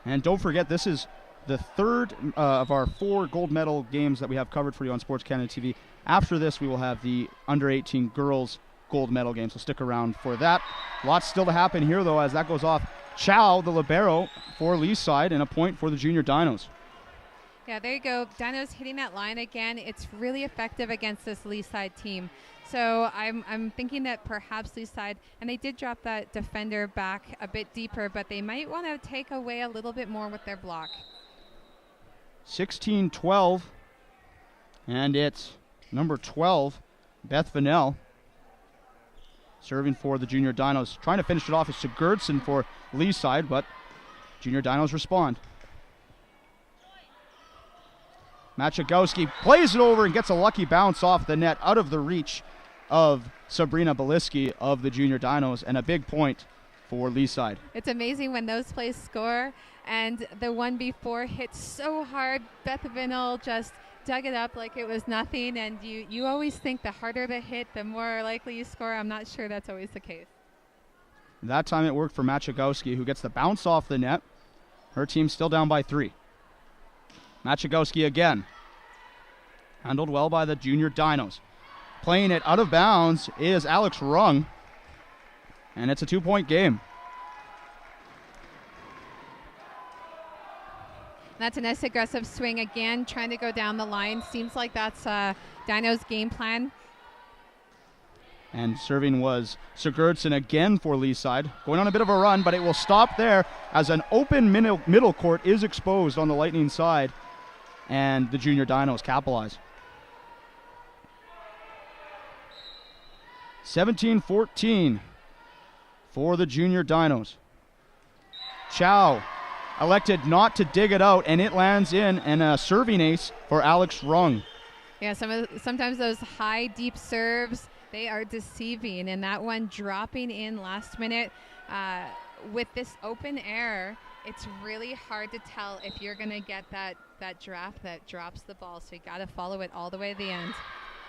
And don't forget, this is the third of our 4 gold medal games that we have covered for you on Sports Canada TV. After this, we will have the under-18 girls gold medal game, so stick around for that. Lots still to happen here, though, as that goes off. Chow, the libero, for Lee's side, and a point for the Junior Dinos. Yeah, there you go. Dinos hitting that line again. It's really effective against this Leaside team. So I'm thinking that perhaps Leaside, and they did drop that defender back a bit deeper, but they might want to take away a little bit more with their block. 16-12, and it's number 12, Beth Vanel, serving for the Junior Dinos. Trying to finish it off is Sigurdsson for Leaside, but Junior Dinos respond. Machagowski plays it over and gets a lucky bounce off the net out of the reach of Sabrina Beliski of the Junior Dinos, and a big point for Leaside. It's amazing when those plays score, and the one before hit so hard. Beth Vinel just dug it up like it was nothing, and you always think the harder the hit, the more likely you score. I'm not sure that's always the case. That time it worked for Machagowski, who gets the bounce off the net. Her team's still down by 3. Machagowski again. Handled well by the Junior Dinos. Playing it out of bounds is Alex Rung. And it's a 2-point game. That's a nice aggressive swing again, trying to go down the line. Seems like that's Dino's game plan. And serving was Sigurdsson again for Leaside. Going on a bit of a run, but it will stop there as an open middle court is exposed on the Lightning side. And the Junior Dinos capitalize. 17-14 for the Junior Dinos. Chow elected not to dig it out, and it lands in, and a serving ace for Alex Rung. Yeah, sometimes those high, deep serves, they are deceiving, and that one dropping in last minute. With this open air, it's really hard to tell if you're going to get that draft that drops the ball, so you got to follow it all the way to the end.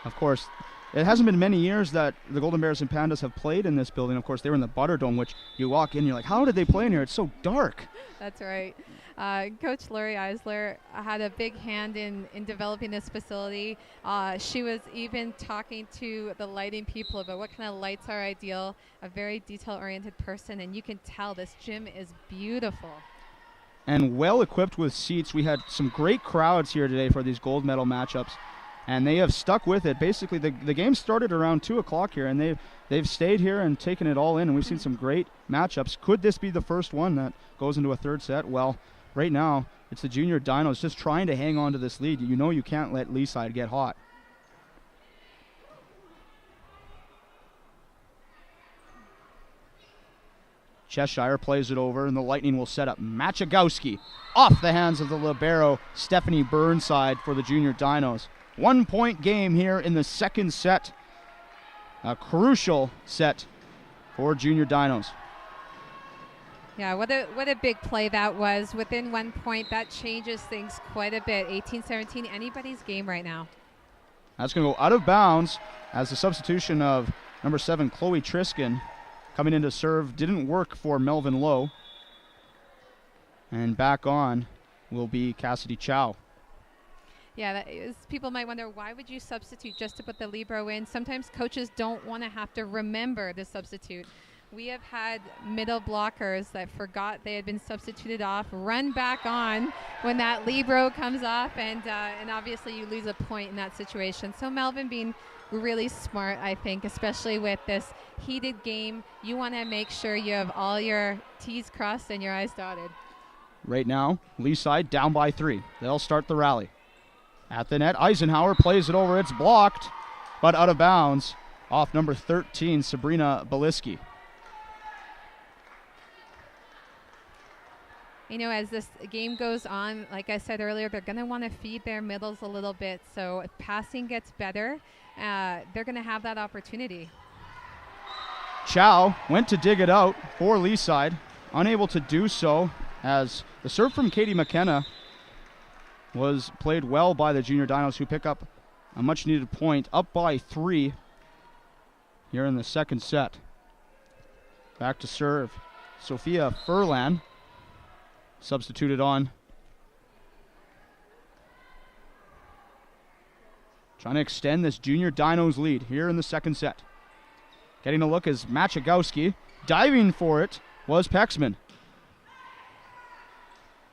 Of course, it hasn't been many years that the Golden Bears and Pandas have played in this building. Of course, they were in the Butterdome, which you walk in, you're like, how did they play in here? It's so dark. That's right. Coach Lori Eisler had a big hand in developing this facility. She was even talking to the lighting people about what kind of lights are ideal, a very detail-oriented person, and you can tell this gym is beautiful. And well-equipped with seats. We had some great crowds here today for these gold medal matchups, and they have stuck with it. Basically, the game started around 2 o'clock here, and they've stayed here and taken it all in, and we've seen some great matchups. Could this be the first one that goes into a third set? Well, right now, it's the Junior Dinos just trying to hang on to this lead. You know you can't let Leaside get hot. Cheshire plays it over, and the Lightning will set up Machagowski off the hands of the libero, Stephanie Burnside, for the Junior Dinos. 1-point game here in the second set. A crucial set for Junior Dinos. Yeah, what a big play that was. Within 1 point, that changes things quite a bit. 18-17, anybody's game right now. That's going to go out of bounds as the substitution of number 7, Chloe Triskin, coming in to serve. Didn't work for Melvin Lowe. And back on will be Cassidy Chow. Yeah, people might wonder, why would you substitute just to put the libero in? Sometimes coaches don't want to have to remember the substitute. We have had middle blockers that forgot they had been substituted off, run back on when that libero comes off, and obviously you lose a point in that situation. So Melvin being really smart, I think, especially with this heated game. You want to make sure you have all your T's crossed and your I's dotted. Right now, Leaside down by 3. They'll start the rally. At the net, Eisenhower plays it over. It's blocked, but out of bounds off number 13, Sabrina Beliski. You know, as this game goes on, like I said earlier, they're going to want to feed their middles a little bit. So if passing gets better, they're going to have that opportunity. Chow went to dig it out for Leaside, unable to do so as the serve from Katie McKenna was played well by the Junior Dinos, who pick up a much-needed point, up by 3 here in the second set. Back to serve, Sophia Furlan, substituted on. Trying to extend this Junior Dinos lead here in the second set. Getting a look is Machagowski. Diving for it was Pexman.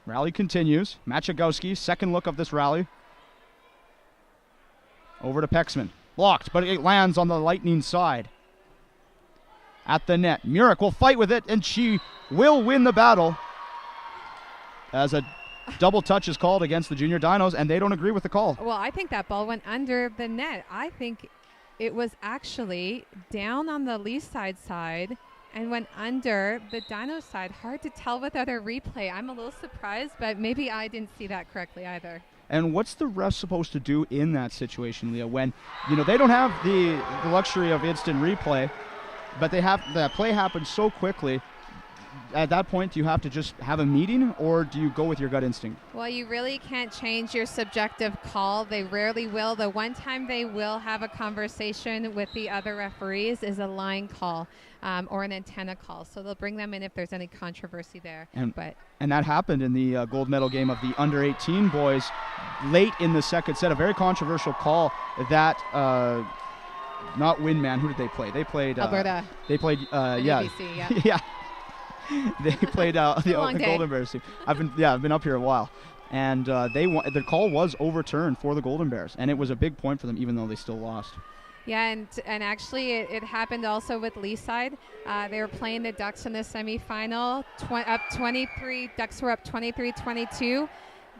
Rally continues. Machagowski, second look of this rally. Over to Pexman. Blocked, but it lands on the Lightning side. At the net. Murick will fight with it, and she will win the battle. As a double touch is called against the Junior Dinos, and they don't agree with the call. Well, I think that ball went under the net. I think it was actually down on the Leaside side and went under the Dino side. Hard to tell without a replay. I'm a little surprised, but maybe I didn't see that correctly either. And what's the ref supposed to do in that situation, Leah, when, you know, they don't have the luxury of instant replay, but they have the play happens so quickly? At that point, do you have to just have a meeting, or do you go with your gut instinct? Well, you really can't change your subjective call. They rarely will. The one time they will have a conversation with the other referees is a line call or an antenna call. So they'll bring them in if there's any controversy there. And that happened in the gold medal game of the under-18 boys late in the second set. A very controversial call that not Windman. Who did they play? They played Alberta. They played BC, yeah. yeah. They played the long day. Golden Bears team. I've been up here a while, and the call was overturned for the Golden Bears, and it was a big point for them, even though they still lost. Yeah, and actually it happened also with Leaside. They were playing the Ducks in the semifinal, up 23. Ducks were up 23-22.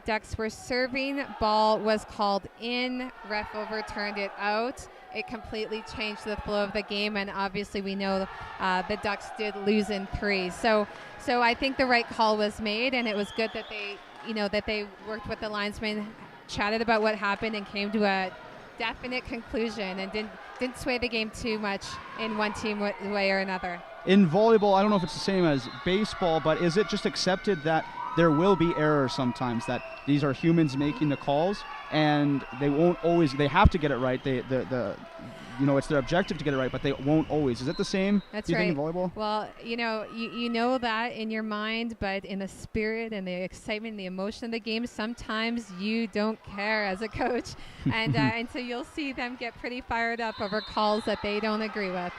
Ducks were serving. Ball was called in. Ref overturned it out. It completely changed the flow of the game, and obviously we know the Ducks did lose in 3. So I think the right call was made, and it was good that they worked with the linesman, chatted about what happened, and came to a definite conclusion, and didn't sway the game too much in one team way or another. In volleyball, I don't know if it's the same as baseball, but is it just accepted that there will be errors sometimes, that these are humans making the calls, and they have to get it right. It's their objective to get it right, but they won't always. Is it the same? That's do you right. think in volleyball? Well, you know that in your mind, but in the spirit and the excitement, the emotion of the game, sometimes you don't care as a coach, and so you'll see them get pretty fired up over calls that they don't agree with.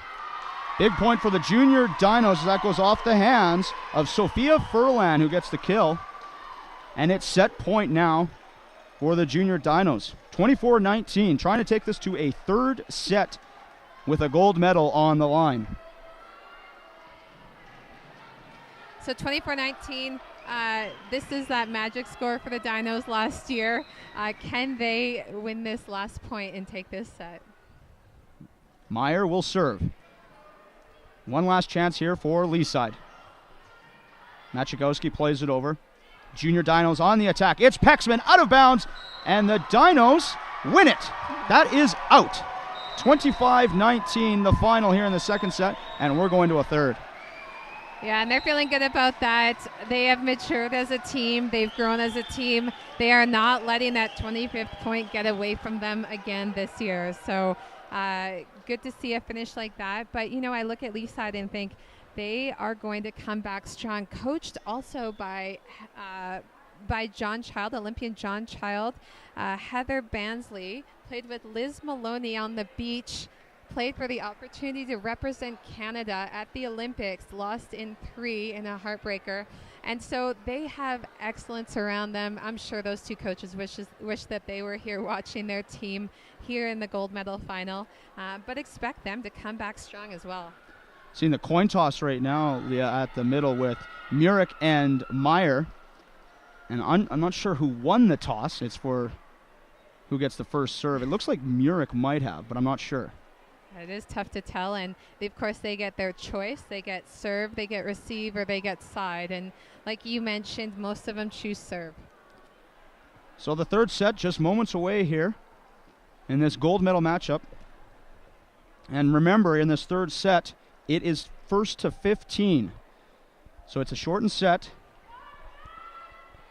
Big point for the Junior Dinos. That goes off the hands of Sophia Furlan, who gets the kill. And it's set point now for the Junior Dinos. 24-19, trying to take this to a third set with a gold medal on the line. So 24-19, this is that magic score for the Dinos last year. Can they win this last point and take this set? Meyer will serve. One last chance here for Leaside. Machikowski plays it over. Junior Dinos on the attack. It's Pexman out of bounds, and the Dinos win it. That is out. 25-19, the final here in the second set, and we're going to a third. Yeah, and they're feeling good about that. They have matured as a team. They've grown as a team. They are not letting that 25th point get away from them again this year. So good to see a finish like that. But, I look at Leaside and think they are going to come back strong, coached also by John Child, Olympian John Child. Heather Bansley played with Liz Maloney on the beach, played for the opportunity to represent Canada at the Olympics, lost in 3 in a heartbreaker. And so they have excellence around them. I'm sure those two coaches wish that they were here watching their team here in the gold medal final, but expect them to come back strong as well. Seeing the coin toss right now, Leah, at the middle with Murick and Meyer. And I'm not sure who won the toss. It's for who gets the first serve. It looks like Murick might have, but I'm not sure. It is tough to tell, and of course they get their choice. They get serve, they get receive, or they get side. And like you mentioned, most of them choose serve. So the third set just moments away here in this gold medal matchup. And remember, in this third set, it is first to 15. So it's a shortened set.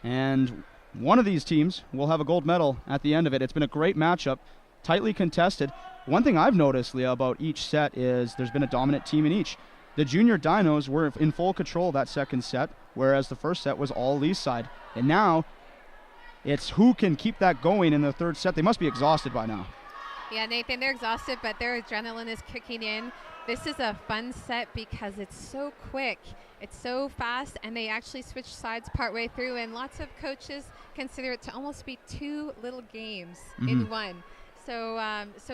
And one of these teams will have a gold medal at the end of it. It's been a great matchup, tightly contested. One thing I've noticed, Leah, about each set is there's been a dominant team in each. The Junior Dinos were in full control that second set, whereas the first set was all Leaside. And now it's who can keep that going in the third set. They must be exhausted by now. Yeah, Nathan, they're exhausted, but their adrenaline is kicking in. This is a fun set because it's so quick, it's so fast, and they actually switch sides partway through, and lots of coaches consider it to almost be 2 little games in one. So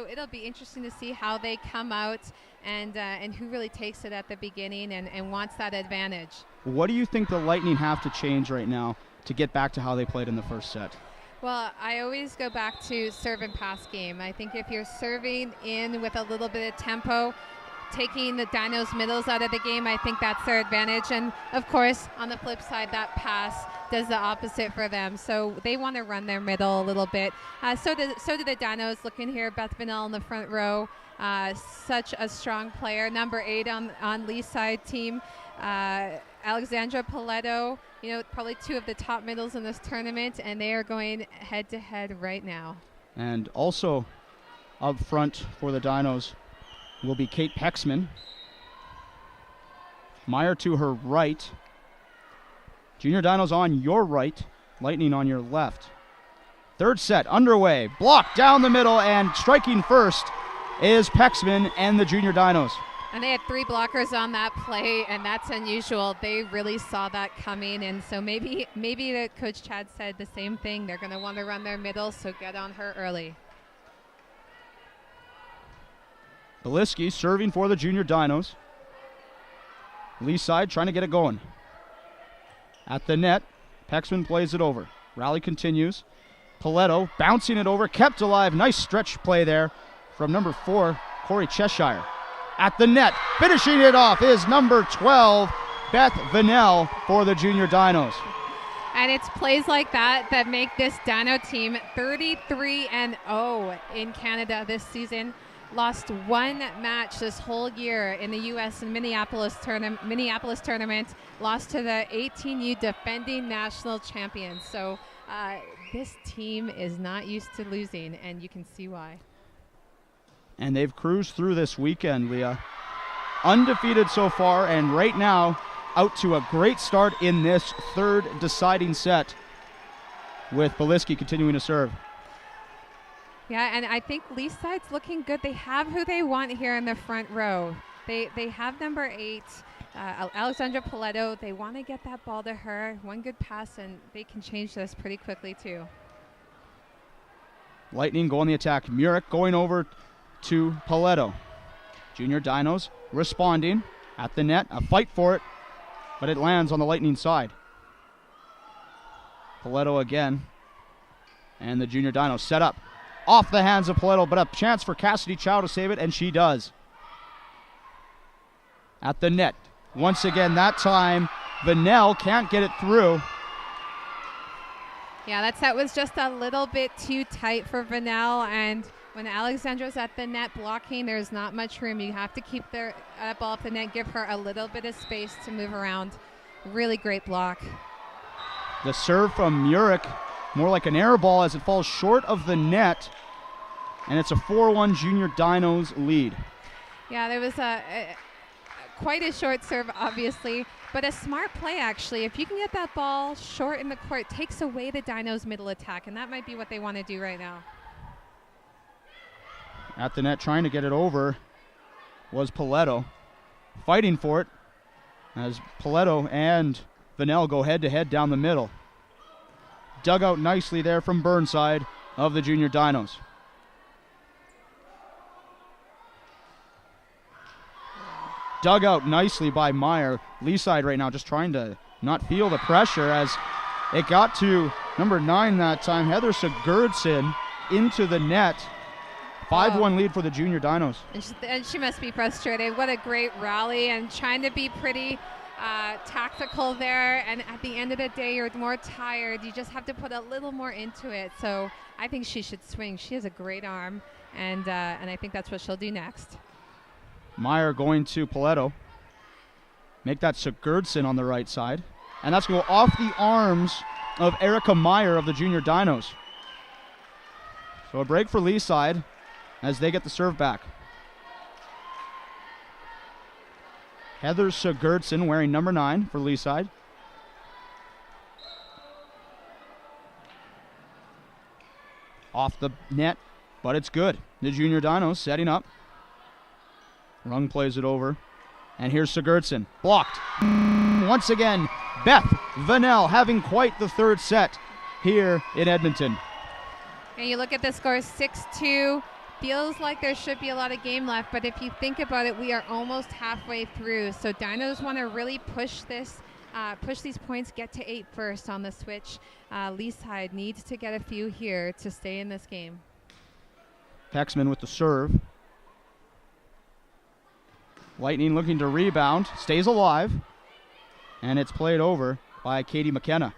it'll be interesting to see how they come out and who really takes it at the beginning and wants that advantage. What do you think the Lightning have to change right now to get back to how they played in the first set? Well, I always go back to serve and pass game. I think if you're serving in with a little bit of tempo, taking the Dinos' middles out of the game, I think that's their advantage. And, of course, on the flip side, that pass does the opposite for them. So they want to run their middle a little bit. So do the Dinos. Looking here, Beth Vanel in the front row. Such a strong player. Number 8 on Lee's side team. Alexandra Paletto, probably 2 of the top middles in this tournament, and they are going head-to-head right now. And also up front for the Dinos will be Kate Pexman. Meyer to her right. Junior Dinos on your right. Lightning on your left. Third set underway. Blocked down the middle, and striking first is Pexman and the Junior Dinos. And they had 3 blockers on that play, and that's unusual. They really saw that coming, and so maybe the Coach Chad said the same thing. They're going to want to run their middle, so get on her early. Beliski serving for the Junior Dinos. Lee side trying to get it going. At the net, Pexman plays it over. Rally continues. Paletto bouncing it over, kept alive. Nice stretch play there from number 4, Corey Cheshire. At the net, finishing it off is number 12, Beth Vanell for the Junior Dinos. And it's plays like that that make this Dino team 33-0 in Canada this season. Lost 1 match this whole year in the U.S. and Minneapolis tournament. Lost to the 18U defending national champions. So this team is not used to losing, and you can see why. And they've cruised through this weekend, Leah. Undefeated so far, and right now out to a great start in this 3rd deciding set with Beliski continuing to serve. Yeah, and I think Lee's side's looking good. They have who they want here in the front row. They have number 8, Alexandra Paletto. They want to get that ball to her. 1 good pass, and they can change this pretty quickly, too. Lightning go on the attack. Murick going over to Paletto. Junior Dinos responding at the net. A fight for it, but it lands on the Lightning side. Paletto again. And the Junior Dinos set up. Off the hands of Paletto, but a chance for Cassidy Chow to save it, and she does. At the net. Once again, that time, Vanell can't get it through. Yeah, that set was just a little bit too tight for Vanell, and when Alexandra's at the net blocking, there's not much room. You have to keep that ball off the net, give her a little bit of space to move around. Really great block. The serve from Murick, more like an air ball as it falls short of the net, and it's a 4-1 Junior Dinos lead. Yeah, there was quite a short serve, obviously, but a smart play, actually. If you can get that ball short in the court, takes away the Dinos' middle attack, and that might be what they want to do right now. At the net, trying to get it over, was Paletto. Fighting for it, as Paletto and Vanell go head-to-head down the middle. Dug out nicely there from Burnside of the Junior Dinos. Dug out nicely by Meyer. Lee side right now just trying to not feel the pressure as it got to number 9 that time, Heather Sigurdsson, into the net. 5-1 lead for the Junior Dinos. And she must be frustrated. What a great rally, and trying to be pretty tactical there, and at the end of the day you're more tired. You just have to put a little more into it. So I think she should swing. She has a great arm, and I think that's what she'll do next. Meyer going to Paletto. Make that Sigurdsson on the right side, and that's going to go off the arms of Erica Meyer of the Junior Dinos. So a break for Lee side as they get the serve back. Heather Sigurdsson wearing number 9 for Lee side. Off the net, but it's good. The Junior Dinos setting up. Rung plays it over. And here's Sigurdsson. Blocked. Once again, Beth Vanell having quite the third set here in Edmonton. And you look at the score, 6-2. Feels like there should be a lot of game left, but if you think about it, we are almost halfway through. So Dinos want to really push this, push these points, get to 8 first on the switch. Lee side needs to get a few here to stay in this game. Pexman with the serve. Lightning looking to rebound, stays alive, and it's played over by Katie McKenna.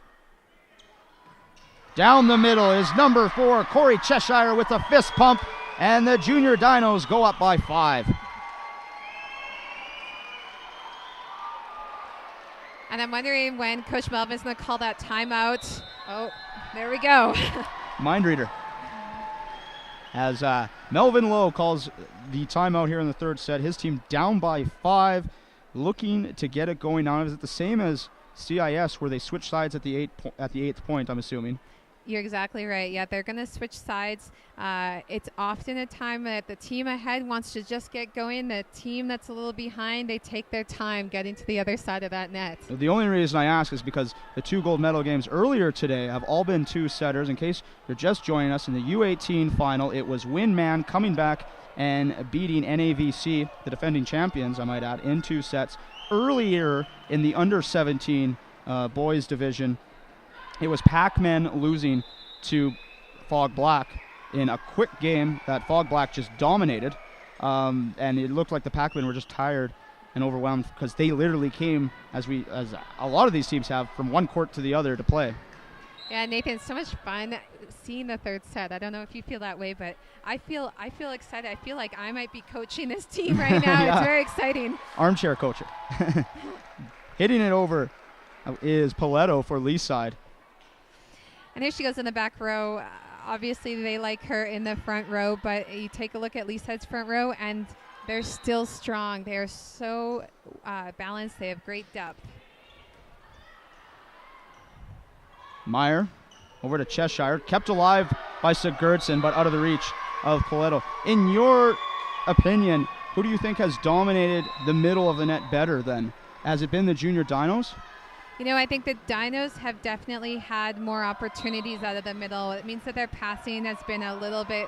Down the middle is number 4, Corey Cheshire with a fist pump, and the Junior Dinos go up by 5. And I'm wondering when Coach Melvin's going to call that timeout. Oh, there we go. Mind reader. As Melvin Lowe calls the timeout here in the third set, his team down by 5, looking to get it going now. Is it the same as CIS where they switch sides at the 8th point, I'm assuming? You're exactly right. Yeah, they're going to switch sides. It's often a time that the team ahead wants to just get going. The team that's a little behind, they take their time getting to the other side of that net. The only reason I ask is because the 2 gold medal games earlier today have all been 2-setters. In case you're just joining us, in the U18 final, it was Winman coming back and beating NAVC, the defending champions, I might add, in 2 sets. Earlier in the under-17 boys division, it was Pac-Men losing to Fog Black in a quick game that Fog Black just dominated. And it looked like the Pac-Men were just tired and overwhelmed because they literally came, as a lot of these teams have, from one court to the other to play. Yeah, Nathan, it's so much fun seeing the third set. I don't know if you feel that way, but I feel excited. I feel like I might be coaching this team right now. Yeah. It's very exciting. Armchair coacher. Hitting it over is Paletto for Lee's side. And here she goes in the back row. Obviously, they like her in the front row, but you take a look at Lee's side's front row, and they're still strong. They are so balanced. They have great depth. Meyer over to Cheshire, kept alive by Sigurdsson, but out of the reach of Paletto. In your opinion, who do you think has dominated the middle of the net better then? Has it been the junior Dinos? You know, I think the Dinos have definitely had more opportunities out of the middle. It means that their passing has been a little bit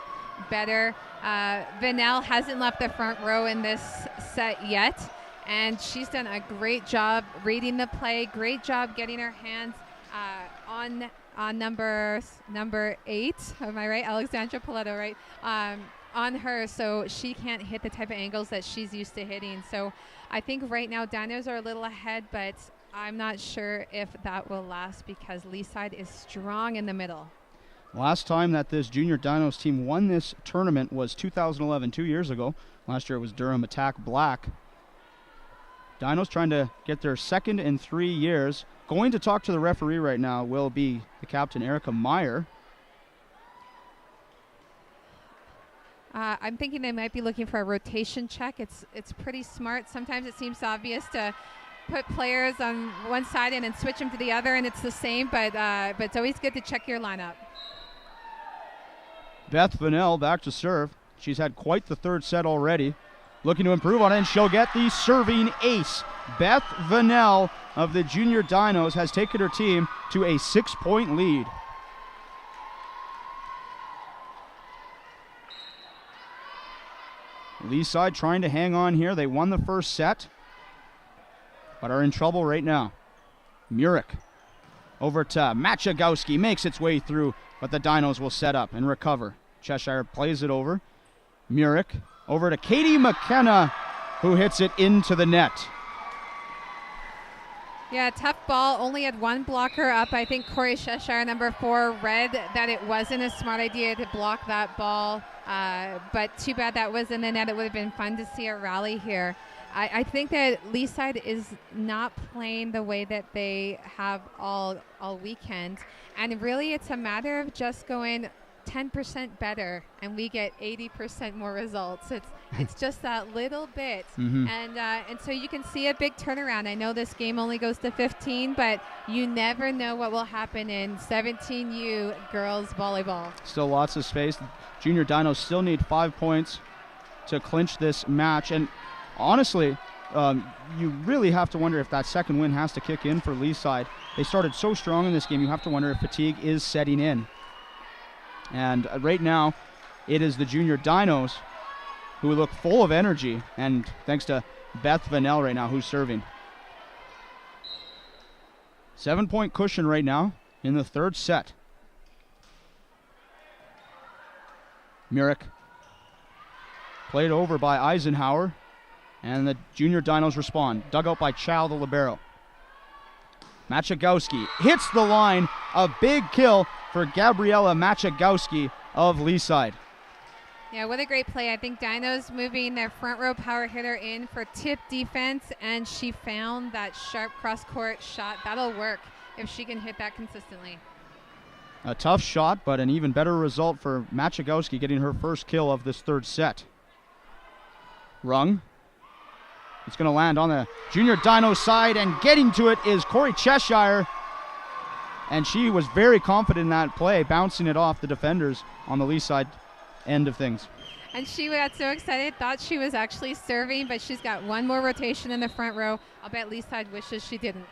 better. Vanel hasn't left the front row in this set yet, and she's done a great job reading the play, great job getting her hands on number 8. Am I right? Alexandra Paletto, right? On her, so she can't hit the type of angles that she's used to hitting. So I think right now Dinos are a little ahead, but I'm not sure if that will last because Lee's side is strong in the middle. Last time that this junior Dinos team won this tournament was 2011, 2 years ago. Last year it was Durham Attack Black. Dinos trying to get their second in 3 years. Going to talk to the referee right now will be the captain, Erica Meyer. I'm thinking they might be looking for a rotation check. It's pretty smart. Sometimes it seems obvious to put players on one side and then switch them to the other, and it's the same, but it's always good to check your lineup. Beth Vanel back to serve. She's had quite the third set already. Looking to improve on it, and she'll get the serving ace. Beth Vanel of the Junior Dinos has taken her team to a 6-point lead. Lee's side trying to hang on here. They won the first set, but are in trouble right now. Murick over to Machagowski, makes its way through, but the Dinos will set up and recover. Cheshire plays it over. Murick over to Katie McKenna, who hits it into the net. Yeah, tough ball. Only had one blocker up. I think Corey Cheshire, number 4, read that it wasn't a smart idea to block that ball. But too bad that was in the net. It would have been fun to see a rally here. I think that Lee's side is not playing the way that they have all weekend. And really, it's a matter of just going 10% better, and we get 80% more results. It's just that little bit. Mm-hmm. And so you can see a big turnaround. I know this game only goes to 15, but you never know what will happen in 17U girls volleyball. Still lots of space. Junior Dinos still need 5 points to clinch this match. And honestly, you really have to wonder if that second win has to kick in for Lee's side. They started so strong in this game, you have to wonder if fatigue is setting in. And right now, it is the Junior Dinos who look full of energy, and thanks to Beth Vanel right now, who's serving. 7-point cushion right now in the third set. Murick played over by Eisenhower, and the Junior Dinos respond. Dug out by Chow, the libero. Machagowski hits the line. A big kill for Gabriella Machagowski of Lee's side. Yeah, what a great play. I think Dinos moving their front row power hitter in for tip defense, and she found that sharp cross-court shot. That'll work if she can hit that consistently. A tough shot, but an even better result for Machagowski getting her first kill of this third set. Rung. It's going to land on the Junior Dino side, and getting to it is Corey Cheshire. and she was very confident in that play, bouncing it off the defenders on the Lee side end of things. And she got so excited, thought she was actually serving, but she's got one more rotation in the front row. I'll bet Lee side wishes she didn't.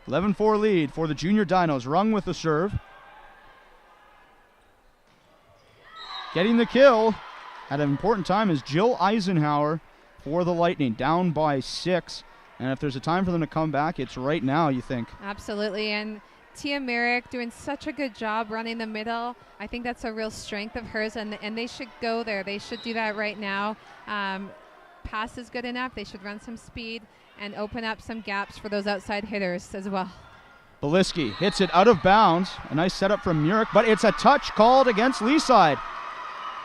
11-4 lead for the Junior Dinos. Rung with the serve. Getting the kill at an important time is Jill Eisenhower for the Lightning, down by 6. And if there's a time for them to come back, it's right now, you think. Absolutely. And Tia Merrick doing such a good job running the middle. I think that's a real strength of hers, and they should go there. They should do that right now. Pass is good enough. They should run some speed and open up some gaps for those outside hitters as well. Beliski hits it out of bounds. A nice setup from Murick, but it's a touch called against Lee side.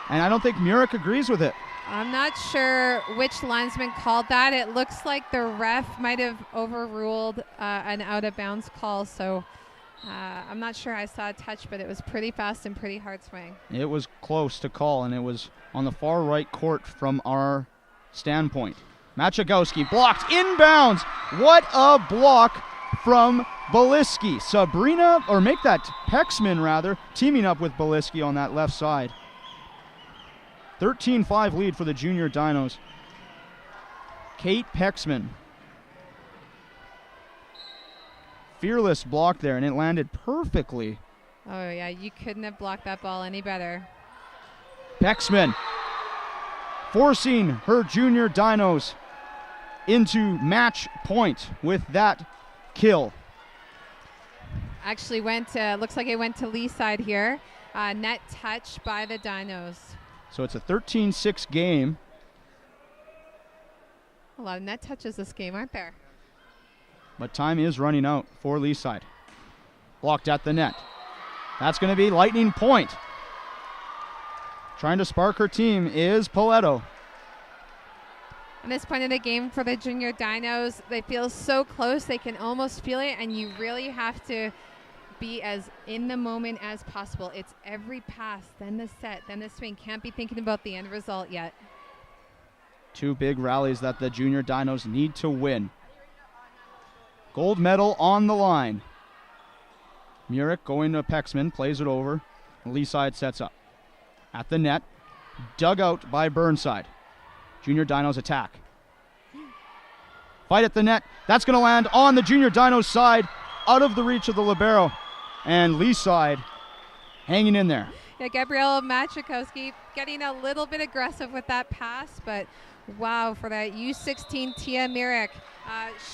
And I don't think Murick agrees with it. I'm not sure which linesman called that. It looks like the ref might have overruled an out-of-bounds call, so I'm not sure I saw a touch, but it was pretty fast and pretty hard swing. It was close to call, and it was on the far right court from our standpoint. Machagowski blocked inbounds. What a block from Beliski. Sabrina, or make that Pexman rather, teaming up with Beliski on that left side. 13-5 lead for the Junior Dinos. Kate Pexman. Fearless block there, and it landed perfectly. Oh, yeah, you couldn't have blocked that ball any better. Pexman forcing her Junior Dinos into match point with that kill. Actually looks like it went to Lee side here. Net touch by the Dinos. So it's a 13-6 game. A lot of net touches this game, aren't there? But time is running out for Lee side. Blocked at the net. That's going to be Lightning point. Trying to spark her team is Poletto. At this point in the game for the Junior Dinos, they feel so close, they can almost feel it, and you really have to be as in the moment as possible. It's every pass, then the set, then the swing. Can't be thinking about the end result yet. Two big rallies that the Junior Dinos need to win. Gold medal on the line. Murick going to Pexman, plays it over. Lee side sets up. At the net, dug out by Burnside. Junior Dinos attack. Fight at the net. That's going to land on the Junior Dinos side, out of the reach of the libero. And Lee side hanging in there. Yeah, Gabrielle Machakowski getting a little bit aggressive with that pass, but wow, for that U16 Tia Murick,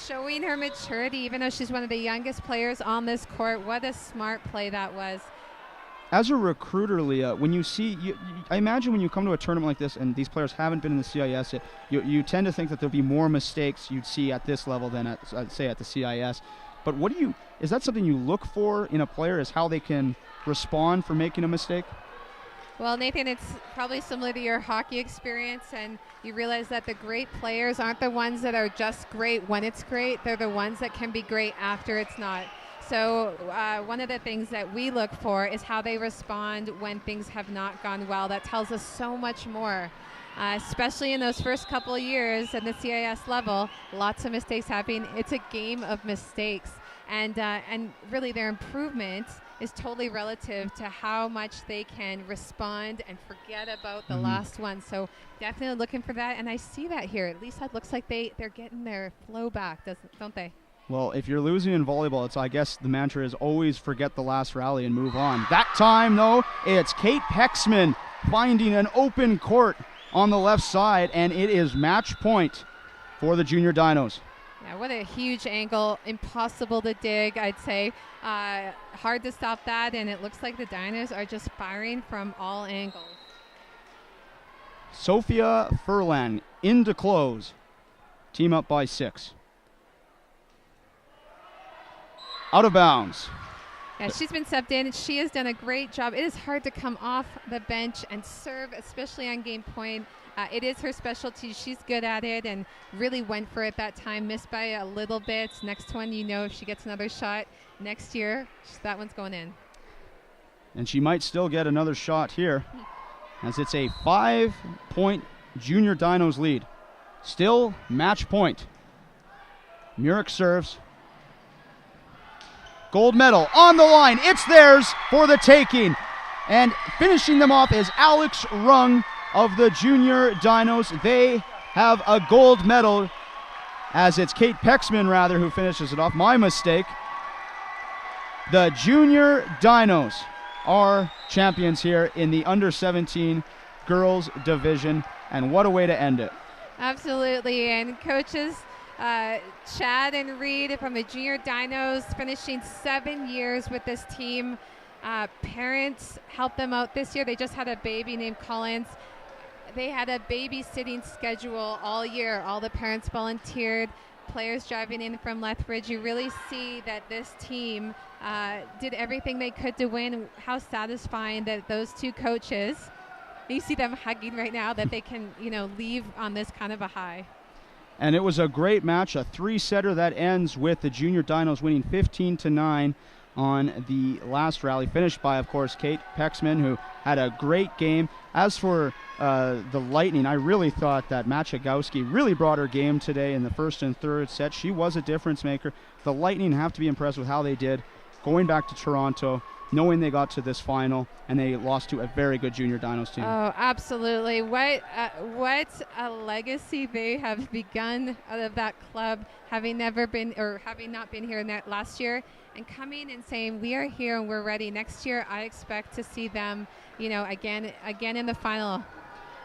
showing her maturity, even though she's one of the youngest players on this court. What a smart play that was. As a recruiter, Leah, when you see, I imagine when you come to a tournament like this and these players haven't been in the CIS yet, you tend to think that there'll be more mistakes you'd see at this level than at, say, at the CIS. But is that something you look for in a player, is how they can respond for making a mistake? Well, Nathan, it's probably similar to your hockey experience, and you realize that the great players aren't the ones that are just great when it's great. They're the ones that can be great after it's not. So one of the things that we look for is how they respond when things have not gone well. That tells us so much more, especially in those first couple of years at the CIS level. Lots of mistakes happen. It's a game of mistakes, and really their improvement is totally relative to how much they can respond and forget about the last one. So definitely looking for that, and I see that here. At least it looks like they're getting their flow back, don't they? Well, if you're losing in volleyball, I guess the mantra is always forget the last rally and move on. That time, though, it's Kate Pexman finding an open court on the left side, and it is match point for the Junior Dinos. Yeah, what a huge angle. Impossible to dig, I'd say. Hard to stop that, and it looks like the Dinos are just firing from all angles. Sophia Furlan into close. Team up by 6. Out of bounds. Yeah, she's been subbed in. She has done a great job. It is hard to come off the bench and serve, especially on game point. It is her specialty. She's good at it and really went for it that time. Missed by a little bit. Next one, if she gets another shot next year, that one's going in. And she might still get another shot here, as it's a 5-point Junior Dinos lead. Still match point. Murick serves. gold medal on the line. It's theirs for the taking. And finishing them off is Alex Rung of the Junior Dinos. They have a gold medal, as it's Kate Pexman, rather, who finishes it off. My mistake. The Junior Dinos are champions here in the under-17 girls division, and what a way to end it. Absolutely, and coaches Chad and Reed from the Junior Dinos finishing 7 years with this team. Parents helped them out this year. They just had a baby named Collins. They had a babysitting schedule all year. All the parents volunteered, players driving in from Lethbridge. You really see that this team did everything they could to win. How satisfying that those two coaches, you see them hugging right now, that they can, leave on this kind of a high. And it was a great match, a three-setter that ends with the Junior Dinos winning 15-9 on the last rally, finished by, of course, Kate Pexman, who had a great game. As for the Lightning, I really thought that Machagowski really brought her game today in the first and third set. She was a difference maker. The Lightning have to be impressed with how they did, going back to Toronto, knowing they got to this final, and they lost to a very good Junior Dinos team. Oh, absolutely. What a legacy they have begun out of that club, having not been here in that last year, and coming and saying, we are here and we're ready. Next year, I expect to see them, again in the final.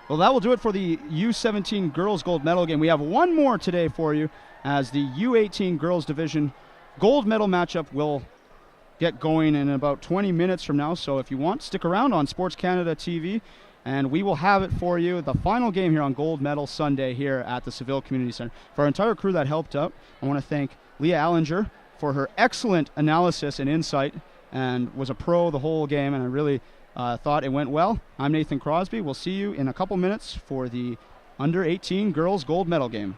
Well, that will do it for the U17 girls gold medal game. We have one more today for you, as the U18 girls division gold medal matchup will get going in about 20 minutes from now. So if you want, stick around on Sports Canada TV, and we will have it for you. The final game here on Gold Medal Sunday here at the Seville Community Center. For our entire crew that helped out, I want to thank Leah Allinger for her excellent analysis and insight, and was a pro the whole game, and I really thought it went well. I'm Nathan Crosby. We'll see you in a couple minutes for the under 18 girls gold medal game.